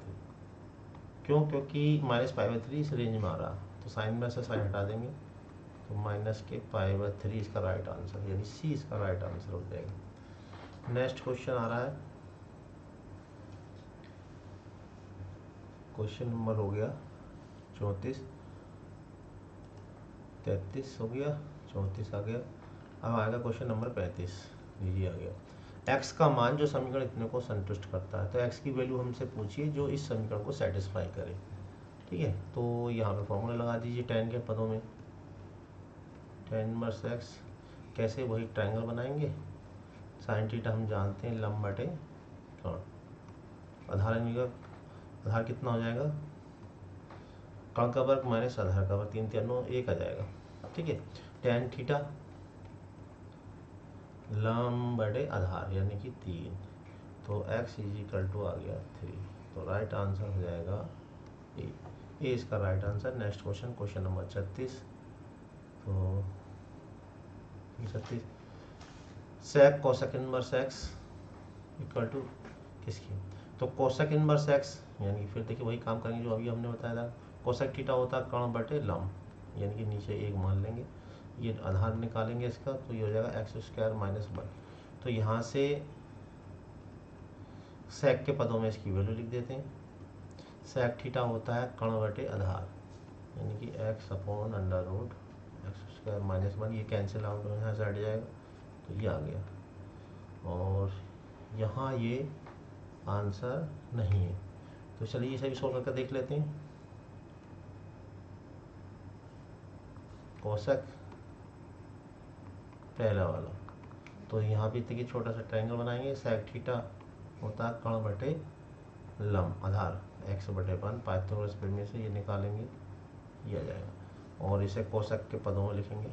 क्यों, क्योंकि -π/3 इस रेंज में आ रहा, तो साइन में से साइन हटा देंगे, तो माइनस के π/3 इसका राइट आंसर, यानी सी इसका राइट आंसर हो जाएगा। नेक्स्ट क्वेश्चन आ रहा है, क्वेश्चन नंबर हो गया 34। 33 हो गया, 34 आ गया। अब आएगा क्वेश्चन नंबर 35। लीजिए आ गया, x का मान जो समीकरण इतने को संतुष्ट करता है। तो x की वैल्यू हमसे पूछिए जो इस समीकरण को सेटिस्फाई करे। ठीक है, तो यहाँ पे फॉर्मूला लगा दीजिए tan के पदों में, tan इनवर्स x। कैसे, वही ट्रायंगल बनाएंगे। साइन थीटा हम जानते हैं लंब बटे कर्ण। आधार आधार कितना हो जाएगा, कर्ण का वर्ग माइनस आधार का वर्ग, 3 3 9 1 आ जाएगा। ठीक है, tan थीटा लंब बटे आधार यानी कि 3, तो x इजिकल टू आ गया 3। तो राइट आंसर हो जाएगा ए इसका right answer. Next question, question number 36। तो 36 sec cosec inverse x equal to किसकी, तो कोसेक इनवर्स x यानी कि फिर देखिए वही काम करेंगे जो अभी हमने बताया था। कोसेक थीटा होता है कर्ण बटे लंब, यानी कि नीचे 1 मान लेंगे, ये आधार निकालेंगे इसका, तो ये हो जाएगा x² माइनस 1। तो यहाँ से सेक के पदों में इसकी वैल्यू लिख देते हैं। सेक थीटा होता है कर्ण बटे आधार, यानी कि x upon under root x² minus 1। ये कैंसिल आउट यहाँ से हट जाएगा, तो ये आ गया। और यहाँ ये आंसर नहीं है, तो चलिए इसे भी सोल्व करके देख लेते हैं। कोसेक पहला वाला, तो यहाँ भी देखिए छोटा सा ट्रायंगल बनाएंगे। सेक थीटा होता है कर्ण बटे लंब आधार x बटे 1, पाइथागोरस प्रमेय से ये निकालेंगे, ये आ जाएगा। और इसे कोसेक के पदों में लिखेंगे,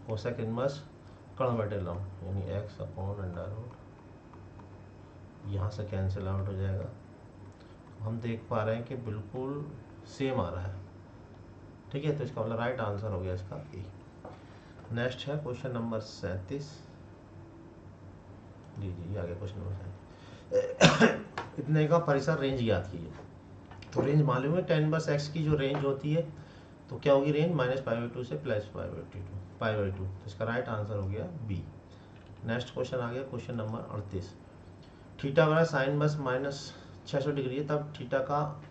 कोसेक इनवर्स कर्ण बटे लंब यानी x अपॉन अंडर रूट, यहाँ से कैंसिल आउट हो जाएगा। हम देख पा रहे हैं कि बिल्कुल सेम आ रहा है। ठीक है, तो इसका मतलब राइट आंसर हो गया इसका ए। नेक्स्ट है क्वेश्चन नंबर 37। लीजिए ये आ गया क्वेश्चन नंबर 37। इतने का परिसर रेंज याद कीजिए। तो रेंज मालूम है tan इनवर्स x की जो रेंज होती है, तो क्या होगी रेंज, -π/2 से +π/2। तो इसका राइट आंसर हो गया बी। नेक्स्ट क्वेश्चन आ गया क्वेश्चन नंबर 38। थीटा बड़ा साइन इनवर्स -600 डिग्री है, तब थीटा का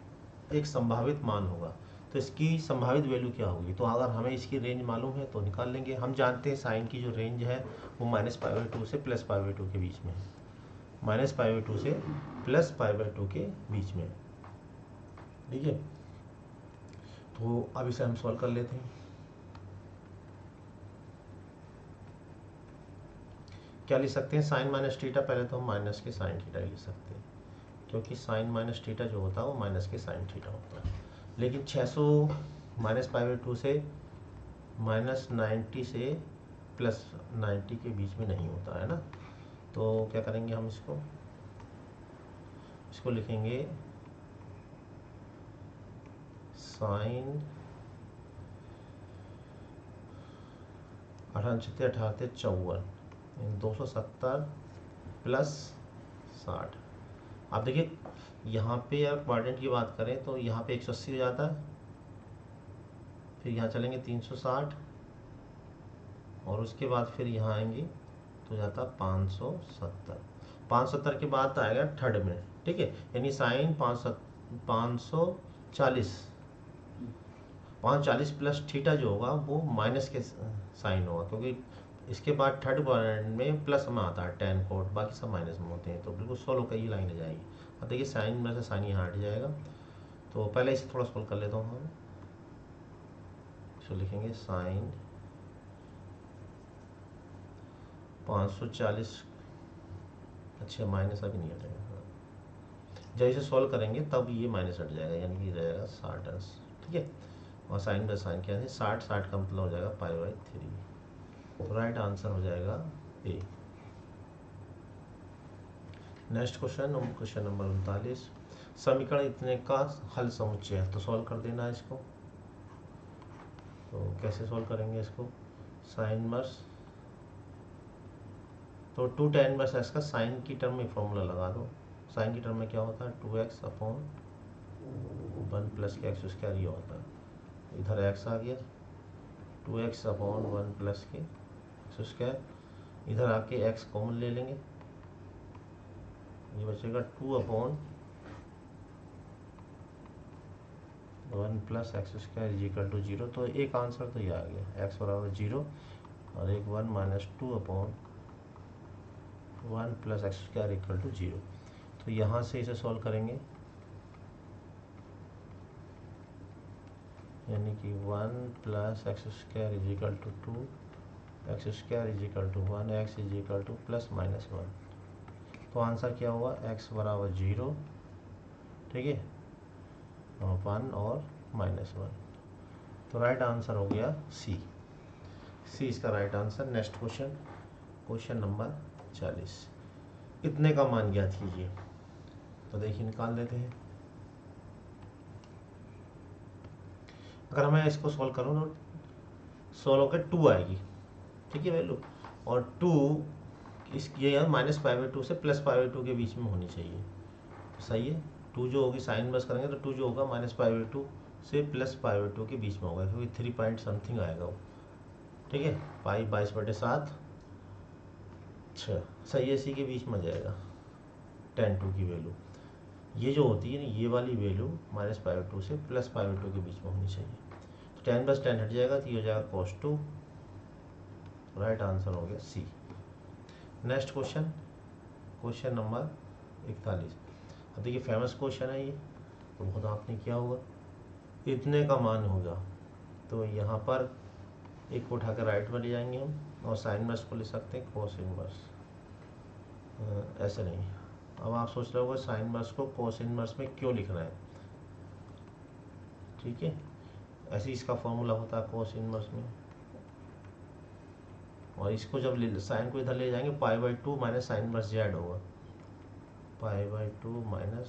एक संभावित मान होगा। तो इसकी संभावित वैल्यू क्या होगी, तो अगर हमें इसकी रेंज मालूम है तो निकाल लेंगे। हम जानते हैं साइन की जो रेंज है वो -π/2 से +π/2 के बीच में है, -π/2 से +π/2 के बीच में। ठीक है, तो अब इसे हम सॉल्व कर लेते हैं। क्या लिख सकते हैं, साइन माइनस थीटा, पहले तो हम माइनस के साइन थीटा लिख सकते हैं, क्योंकि साइन माइनस थीटा जो होता है वो माइनस के साइन थीटा होता है। लेकिन 600 -π/2 से -90 से +90 के बीच में नहीं होता है ना। तो क्या करेंगे हम, इसको लिखेंगे साइन 18 270 + 60। आप देखिए यहाँ पे अगर क्वाड्रेंट की बात करें तो यहाँ पे 180 हो जाता है, फिर यहाँ चलेंगे 360, और उसके बाद फिर यहाँ आएंगे तो जाता 570। 570 के बाद आएगा थर्ड में। ठीक है, यानी साइन 540 प्लस थीटा जो होगा वो माइनस के साइन होगा, क्योंकि इसके बाद थर्ड क्वाड्रेंट में प्लस में आता है tan कोड, बाकी सब माइनस में होते हैं। तो बिल्कुल सोल्व होकर ये लाइन आ जाएगी। अब देखिए साइन में से साइन यहाँ हट जाएगा, तो पहले इसे थोड़ा सोल्व कर लेता हूँ हम। इसको लिखेंगे साइन 540, अच्छा माइनस अभी नहीं हटेगा, जब इसे सॉल्व करेंगे तब ये माइनस हट जाएगा, यानी कि रहेगा 60। ठीक है, और साइन बाय साइन क्या है, 60 का मतलब हो जाएगा π/3। तो राइट आंसर हो जाएगा A. Next question, question number 39। समीकरण इतने का हल समुच्चय है, तो सॉल्व कर देना है इसको। तो कैसे सॉल्व करेंगे इसको, साइन इनवर्स, तो 2 tan इनवर्स x का साइन की टर्म में फॉर्मूला लगा दो। साइन की टर्म में क्या होता है, 2x अपॉन 1 + के x² ये होता है। इधर x आ गया, 2x अपॉन 1 + के x², इधर आके x कॉमन ले लेंगे, ये बचेगा 2 upon 1 plus x square is equal to 0। तो एक आंसर तो ये आ गया, एक्स बराबर 0 और एक 1 minus 2 upon 1 plus x square equal to 0। तो यहाँ से इसे सॉल्व करेंगे, यानी कि 1 plus x square is equal to 2, x square is equal to 1, x is equal to plus minus 1। तो आंसर क्या हुआ, एक्स बराबर 0, ठीक है, 1 और माइनस 1। तो राइट आंसर हो गया सी, सी इसका right answer. Next question, question number 40, इतने का मान ज्ञात कीजिए। तो देखिए निकाल देते हैं। अगर मैं इसको सॉल्व करूँ तो सॉल्व होकर 2 आएगी, ठीक है वैल्यू, और 2 इस ये माइनस पाई बाई 2 से प्लस पाई बाई 2 के बीच में होनी चाहिए। तो सही है, 2 जो होगी साइन इनवर्स करेंगे तो 2 जो होगा माइनस पाई बाई 2 से प्लस पाई बाई 2 के बीच में होगा, क्योंकि 3 पॉइंट समथिंग आएगा वो, ठीक है। पाई 22/7 6 सही है, सी के बीच में जाएगा। tan 2 की वैल्यू ये जो होती है ना, ये वाली वैल्यू माइनस पाई बाई 2 से प्लस पाई बाई 2 के बीच में होनी चाहिए। तो tan प्लस tan हट जाएगा तो ये हो जाएगा cos 2। राइट आंसर हो गया C. Next question, question number 41। अब देखिए फेमस क्वेश्चन है ये, तो बहुत आपने किया होगा। इतने का मान होगा, तो यहाँ पर एक को उठाकर राइट में ले जाएंगे हम, और साइन इनवर्स को ले सकते हैं कोस इनवर्स, ऐसे नहीं। अब आप सोच रहे होगे साइन इनवर्स को कोस इनवर्स में क्यों लिखना है, ठीक है, ऐसे इसका फॉर्मूला होता है कोस इनवर्स में। और इसको जब साइन को इधर ले जाएंगे, pi by 2 minus sine inverse Z होगा, pi by 2 minus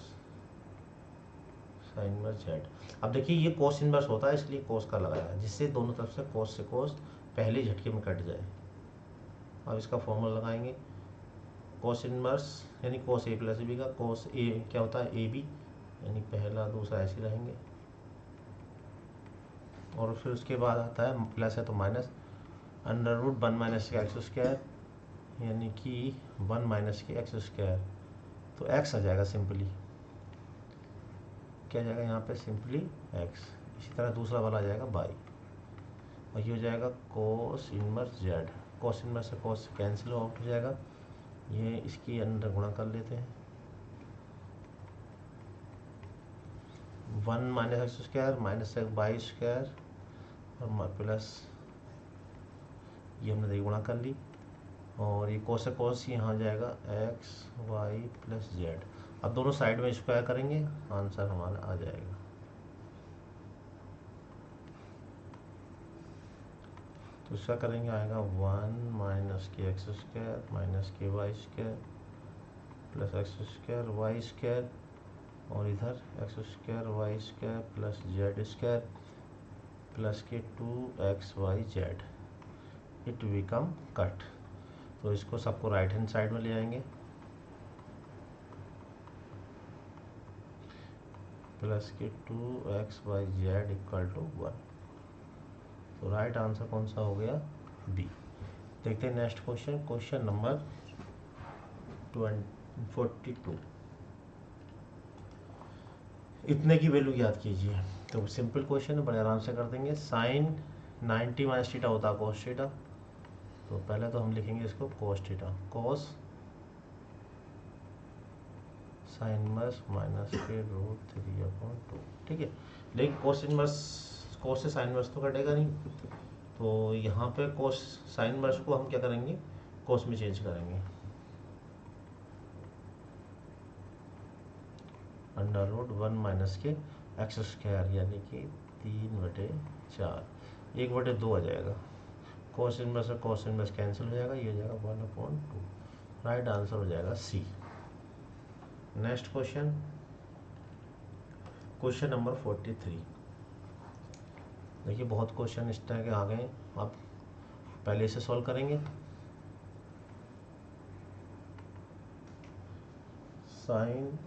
sine inverse Z. अब देखिए ये कोस इनवर्स होता है, इसलिए कोस का लगाया है, जिससे दोनों तरफ से कोस पहले झटके में कट जाए। अब इसका फॉर्मूला लगाएंगे, कोस इनवर्स यानी कोस ए प्लस बी का, कोस ए क्या होता है ए बी, यानी पहला दूसरा ऐसे रहेंगे, और फिर उसके बाद आता है प्लस है तो माइनस, अंडर रूट 1 माइनस के एक्स स्क्वायर, यानी कि 1 माइनस के एक्स स्क्वायर। तो एक्स आ जाएगा सिंपली, क्या जाएगा यहाँ पे सिंपली एक्स। इसी तरह दूसरा वाला आ जाएगा बाई, और ये हो जाएगा कोस इनवर्स जेड। कोस इनवर्स से कोस कैंसिल आउट हो जाएगा, ये इसकी अंदर गुणा कर लेते हैं, 1 minus X square minus x by square और प्लस ये हमने देखिए गुणा कर ली, और ये कोस से कोस यहाँ आ जाएगा एक्स वाई प्लस जेड। अब दोनों साइड में स्क्वायर करेंगे, आंसर हमारा आ जाएगा। तो इसका करेंगे आएगा 1 माइनस के एक्स स्क्वायर माइनस के y square plus x square y square, और इधर x square y square plus z square plus के 2xyz। It become cut. तो इसको सबको राइट हैंड साइड में ले आएंगे, प्लस के 2xyz इक्वल टू 1। तो राइट आंसर कौन सा हो गया, बी। देखते हैं नेक्स्ट क्वेश्चन, क्वेश्चन नंबर 42। इतने की वैल्यू याद कीजिए। तो सिंपल क्वेश्चन है, बड़े आराम से कर देंगे। साइन 90 माइनस थीटा होता है कोस थीटा, तो पहले तो हम लिखेंगे इसको कोस थीटा, कोस साइन इनवर्स माइनस के रूट 3/2, ठीक है। लेकिन कोस इनवर्स, कोस से साइन इनवर्स तो कटेगा नहीं, तो यहाँ पे कोस साइन इनवर्स को हम क्या करेंगे, कोस में चेंज करेंगे, अंडर रूट 1 माइनस के एक्स स्क्वायर, यानी कि 3/4, 1/2 आ जाएगा। कोस इनवर्स और कोस इनवर्स कैंसिल हो जाएगा, ये हो जाएगा 1/2। राइट आंसर हो जाएगा C. Next question, question number 43। देखिए बहुत क्वेश्चन इस तरह के आ गए, आप पहले इसे सॉल्व करेंगे। साइन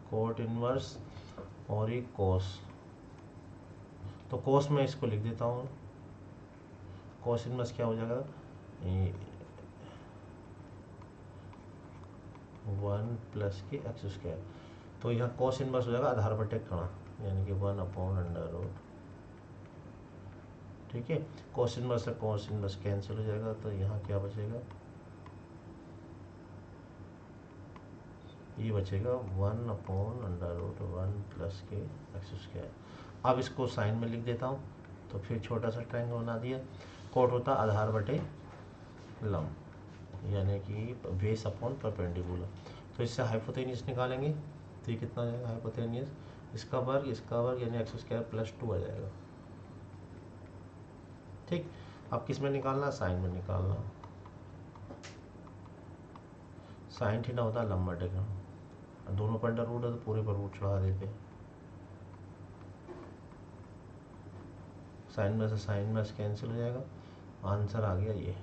कोट इनवर्स और एक कोस, तो कोस में इसको लिख देता हूँ, कोस इनवर्स क्या हो जाएगा, 1 प्लस के एक्स स्क्वायर, तो यहाँ कॉस इनवर्स हो जाएगा आधार बटे कणा, यानी कि 1/√। ठीक है, कॉस इनवर्स से कॉस इनवर्स कैंसिल हो जाएगा, तो यहाँ क्या बचेगा, ये बचेगा 1/√1 प्लस के एक्स स्क्वायर। अब इसको साइन में लिख देता हूँ, तो फिर छोटा सा ट्रायंगल बना दिया। कोट होता आधार बटे लंब, यानी कि बेस अपॉन परपेंडिकुलर। तो इससे हाइपोटेनियस निकालेंगे, तो ये कितना आ जाएगा हाइपोटेनियस, इसका वर्ग यानी एक्स स्क्वायर प्लस 2 आ जाएगा। ठीक, अब किस में निकालना, साइन में निकालना। साइन थीटा होता है लंब बटे कोण, दोनों पर अंडर रूट है तो पूरे पर रूट चढ़ा देते हैं। साइन में से साइन में कैंसिल हो जाएगा, आंसर आ गया ये।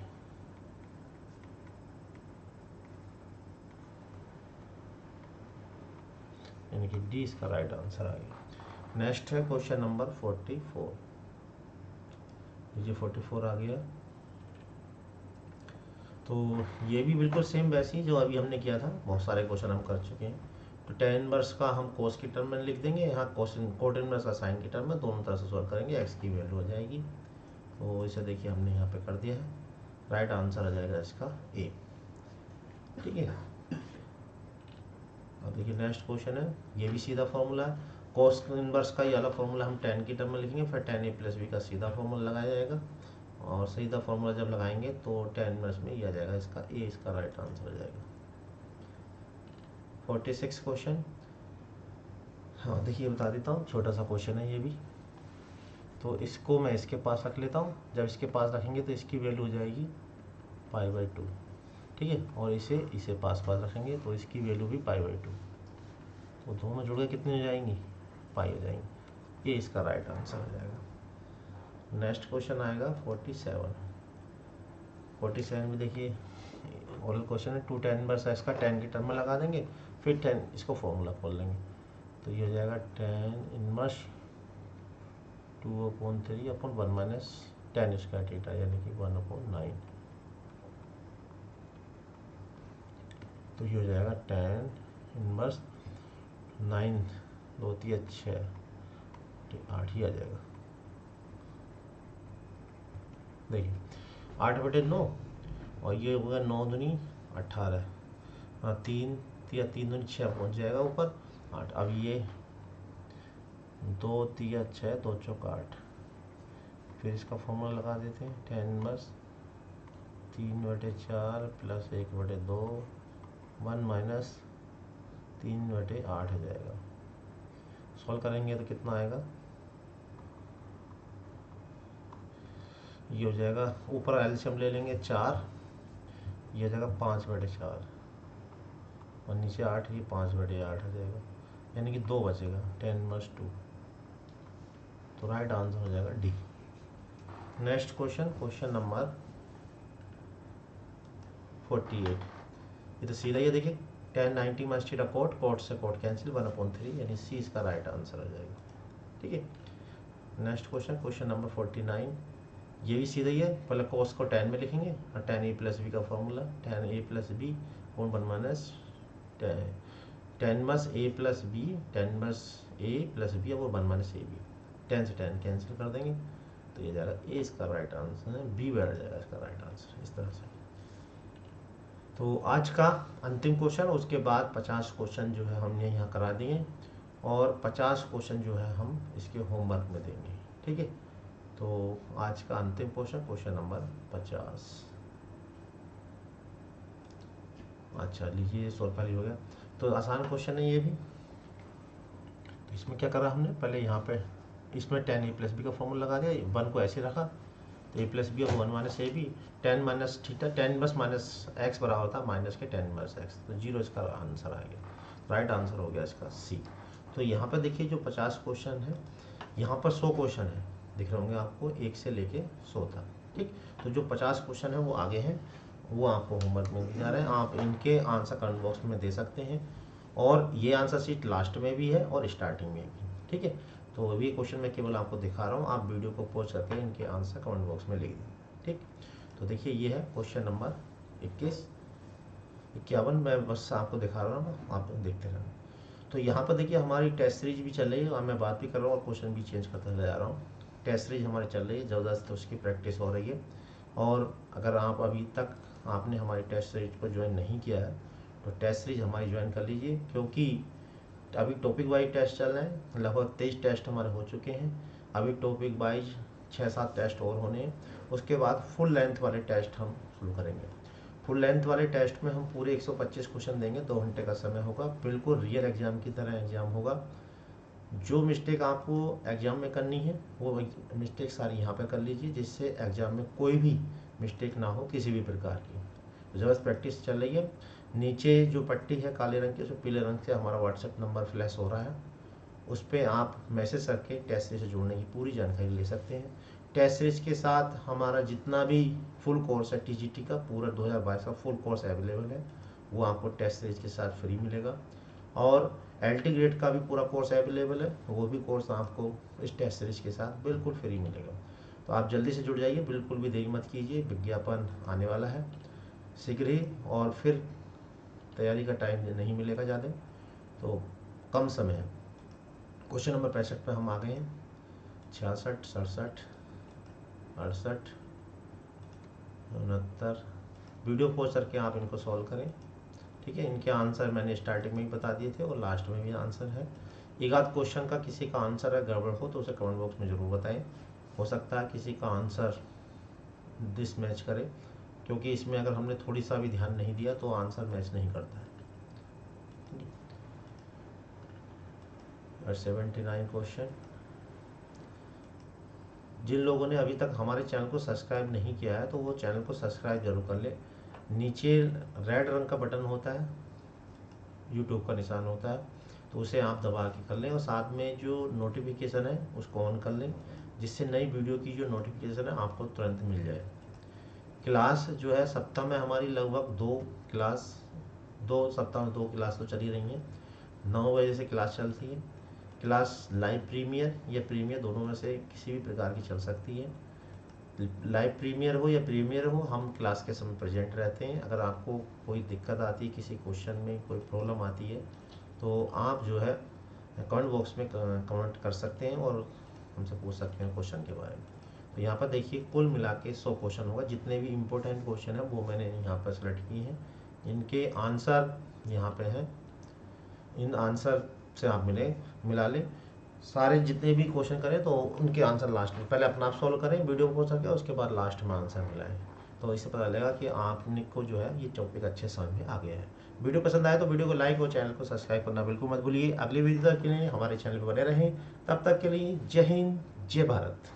यानी कि डी इसका राइट आंसर आ गया। नेक्स्ट है क्वेश्चन नंबर 44। ये 44 आ गया। तो ये भी बिल्कुल सेम वैसी जो अभी हमने किया था, बहुत सारे क्वेश्चन हम कर चुके हैं। तो tan इनवर्स का हम कोस की टर्म में लिख देंगे, यहाँ कोट इनवर्स का साइन की टर्म में, दोनों तरह से सॉल्व करेंगे, एक्स की वैल्यू हो जाएगी। तो इसे देखिए हमने यहाँ पे कर दिया है, राइट आंसर आ जाएगा इसका ए। ठीक है, अब देखिए नेक्स्ट क्वेश्चन है, ये भी सीधा फॉर्मूला है। कोस इनवर्स का ये वाला फॉर्मूला हम tan की टर्म में लिखेंगे, फिर tan a प्लस बी का सीधा फॉर्मूला लगाया जाएगा, और सीधा फॉर्मूला जब लगाएंगे तो tan इनवर्स में ये आ जाएगा, इसका ए इसका राइट आंसर हो जाएगा। 46 क्वेश्चन, हाँ देखिए बता देता हूँ, छोटा सा क्वेश्चन है ये भी। तो इसको मैं इसके पास रख लेता हूँ, जब इसके पास रखेंगे तो इसकी वैल्यू हो जाएगी π/2। ठीक है, और इसे पास रखेंगे तो इसकी वैल्यू भी π/2, तो दोनों जुड़ के कितनी हो जाएंगी, पाई हो जाएंगी। ये इसका राइट आंसर हो जाएगा। नेक्स्ट क्वेश्चन आएगा 47। 47 में देखिए ओरल क्वेश्चन है, 2 tan इनवर्स एक्स का tan की टर्म में लगा देंगे, फिर tan इसको फॉर्मूला खोल लेंगे, तो ये हो जाएगा tan inverse 2/3/1 - tan square theta, यानी कि 1/9। तो ये हो जाएगा tan इनवर्स 9 2 3 6 8 ही आ जाएगा। देखिए 8/9, और ये होगा 9 दूनी 18, हाँ 3 दूनी 6 पहुँच जाएगा ऊपर 8। अब ये 2 3 6 2 चौक 8, फिर इसका फॉर्मूला लगा देते हैं, tan इनवर्स 3/4 प्लस 1/2 1 - 3/8 हो जाएगा। सॉल्व करेंगे तो कितना आएगा, ये हो जाएगा, ऊपर एलसीएम ले लेंगे 4, ये हो जाएगा 5/4, और नीचे 8, ये 5/8 हो जाएगा, यानी कि 2 बचेगा, tan इनवर्स 2। तो राइट आंसर हो जाएगा डी। Next question number 48। ये तो सीधा ही है, देखिए tan 90 - थीटा कोट से कोट कैंसिल, 1/3, यानी सी इसका राइट आंसर हो जाएगा। ठीक है, नेक्स्ट क्वेश्चन नंबर 49। ये भी सीधा ही है, पहले कोस को tan में लिखेंगे, और tan a प्लस बी का formula tan a plus b 1 - tan inverse a plus b, tan inverse a plus b और 1 - ab, tan से tan कैंसिल कर देंगे, तो ये जाएगा ए इसका राइट आंसर है, बी बैठ जाएगा इसका राइट आंसर, इस तरह से। तो आज का अंतिम क्वेश्चन, उसके बाद 50 क्वेश्चन जो है हमने यहाँ करा दिए, और 50 क्वेश्चन जो है हम इसके होमवर्क में देंगे। ठीक है, तो आज का अंतिम क्वेश्चन नंबर 50। अच्छा लीजिए, सॉल्व पहले हो गया, तो आसान क्वेश्चन है ये भी। तो इसमें क्या करा हमने, पहले यहाँ पे इसमें tan a प्लस बी का फॉर्मूला लगा दिया, 1 को ऐसे रखा, तो a प्लस बी और 1 - ab, tan minus theta, tan inverse minus x बराबर होता है माइनस के tan इनवर्स एक्स, तो 0 इसका आंसर आ गया, राइट आंसर हो गया इसका सी। तो यहाँ पर देखिए जो 50 क्वेश्चन है, यहाँ पर 100 क्वेश्चन है, दिख रहे होंगे आपको 1 से लेके 100 तक। ठीक, तो जो 50 क्वेश्चन है वो आगे हैं, वो आपको होमवर्क में दिए जा रहे हैं, आप इनके आंसर कमेंट बॉक्स में दे सकते हैं, और ये आंसर शीट लास्ट में भी है और स्टार्टिंग में भी। ठीक है, तो अभी क्वेश्चन मैं केवल आपको दिखा रहा हूँ, आप वीडियो को पॉज करके इनके आंसर कमेंट बॉक्स में लिख दें। ठीक, तो देखिए ये है क्वेश्चन नंबर 21। 51 मैं बस आपको दिखा रहा हूँ, आप देखते रहना। तो यहाँ पर देखिए हमारी टेस्ट सीरीज भी चल रही है और मैं बात भी कर रहा हूँ और क्वेश्चन भी चेंज करता जा रहा हूँ। टेस्ट सीरीज हमारी चल रही है ज़बरदस्त, उसकी प्रैक्टिस हो रही है। और अगर आप अभी तक आपने हमारी टेस्ट सीरीज को ज्वाइन नहीं किया है तो टेस्ट सीरीज हमारी ज्वाइन कर लीजिए, क्योंकि अभी टॉपिक वाइज टेस्ट चल रहे हैं। लगभग 23 टेस्ट हमारे हो चुके हैं। अभी टॉपिक वाइज 6-7 टेस्ट और होने हैं। उसके बाद फुल लेंथ वाले टेस्ट हम शुरू करेंगे। फुल लेंथ वाले टेस्ट में हम पूरे 125 क्वेश्चन देंगे, 2 घंटे का समय होगा, बिल्कुल रियल एग्जाम की तरह एग्जाम होगा। जो मिस्टेक आपको एग्जाम में करनी है वो मिस्टेक सारी यहाँ पे कर लीजिए, जिससे एग्जाम में कोई भी मिस्टेक ना हो किसी भी प्रकार की। ज़बरदस्त प्रैक्टिस चल रही है। नीचे जो पट्टी है काले रंग की, उसमें पीले रंग से हमारा व्हाट्सएप नंबर फ्लैश हो रहा है, उस पर आप मैसेज करके टेस्ट सीरीज से जुड़ने की पूरी जानकारी ले सकते हैं। टेस्ट सीरीज के साथ हमारा जितना भी फुल कोर्स है टीजीटी का, पूरा 2022 का फुल कोर्स अवेलेबल है, वो आपको टेस्ट सीरीज के साथ फ्री मिलेगा। और एलटी ग्रेड का भी पूरा कोर्स अवेलेबल है, वो भी कोर्स आपको इस टेस्ट सीरीज के साथ बिल्कुल फ्री मिलेगा। तो आप जल्दी से जुड़ जाइए, बिल्कुल भी देरी मत कीजिए, विज्ञापन आने वाला है शीघ्र ही, और फिर तैयारी का टाइम नहीं मिलेगा ज़्यादा, तो कम समय है। क्वेश्चन नंबर 65 पे हम आ गए हैं। 66, 67, 68, 69। वीडियो पॉज करके आप इनको सॉल्व करें, ठीक है। इनके आंसर मैंने स्टार्टिंग में ही बता दिए थे और लास्ट में भी आंसर है। एक आध क्वेश्चन का किसी का आंसर है गड़बड़ हो तो उसे कमेंट बॉक्स में ज़रूर बताएं। हो सकता है किसी का आंसर डिस मैच करे, क्योंकि इसमें अगर हमने थोड़ी सा भी ध्यान नहीं दिया तो आंसर मैच नहीं करता है। और 79 क्वेश्चन। जिन लोगों ने अभी तक हमारे चैनल को सब्सक्राइब नहीं किया है तो वो चैनल को सब्सक्राइब जरूर कर ले। नीचे रेड रंग का बटन होता है, यूट्यूब का निशान होता है, तो उसे आप दबा के कर लें, और साथ में जो नोटिफिकेशन है उसको ऑन कर लें, जिससे नई वीडियो की जो नोटिफिकेशन है आपको तुरंत मिल जाए। क्लास जो है सप्ताह में हमारी लगभग 2 क्लास, 2 सप्ताह में 2 क्लास तो चली रही हैं। 9 बजे से क्लास चलती है। क्लास लाइव प्रीमियर या प्रीमियर दोनों में से किसी भी प्रकार की चल सकती है। लाइव प्रीमियर हो या प्रीमियर हो, हम क्लास के समय प्रेजेंट रहते हैं। अगर आपको कोई दिक्कत आती है, किसी क्वेश्चन में कोई प्रॉब्लम आती है, तो आप जो है कमेंट बॉक्स में कमेंट कर सकते हैं और हमसे पूछ सकते हैं क्वेश्चन के बारे में। तो यहाँ पर देखिए कुल मिला के 100 क्वेश्चन होगा। जितने भी इम्पोर्टेंट क्वेश्चन है वो मैंने यहाँ पर सेलेक्ट किए हैं, इनके आंसर यहाँ पे हैं। इन आंसर से आप मिला लें। सारे जितने भी क्वेश्चन करें तो उनके आंसर लास्ट में, पहले अपना आप सॉल्व करें वीडियो को सके, उसके बाद लास्ट में आंसर मिलाएं। तो इससे पता लगेगा कि आपने को जो है ये टॉपिक अच्छे समझ में आ गया है। वीडियो पसंद आए तो वीडियो को लाइक और चैनल को सब्सक्राइब करना बिल्कुल मत भूलिए। अगली वीडियो के लिए हमारे चैनल पर बने रहें। तब तक के लिए जय हिंद, जय भारत।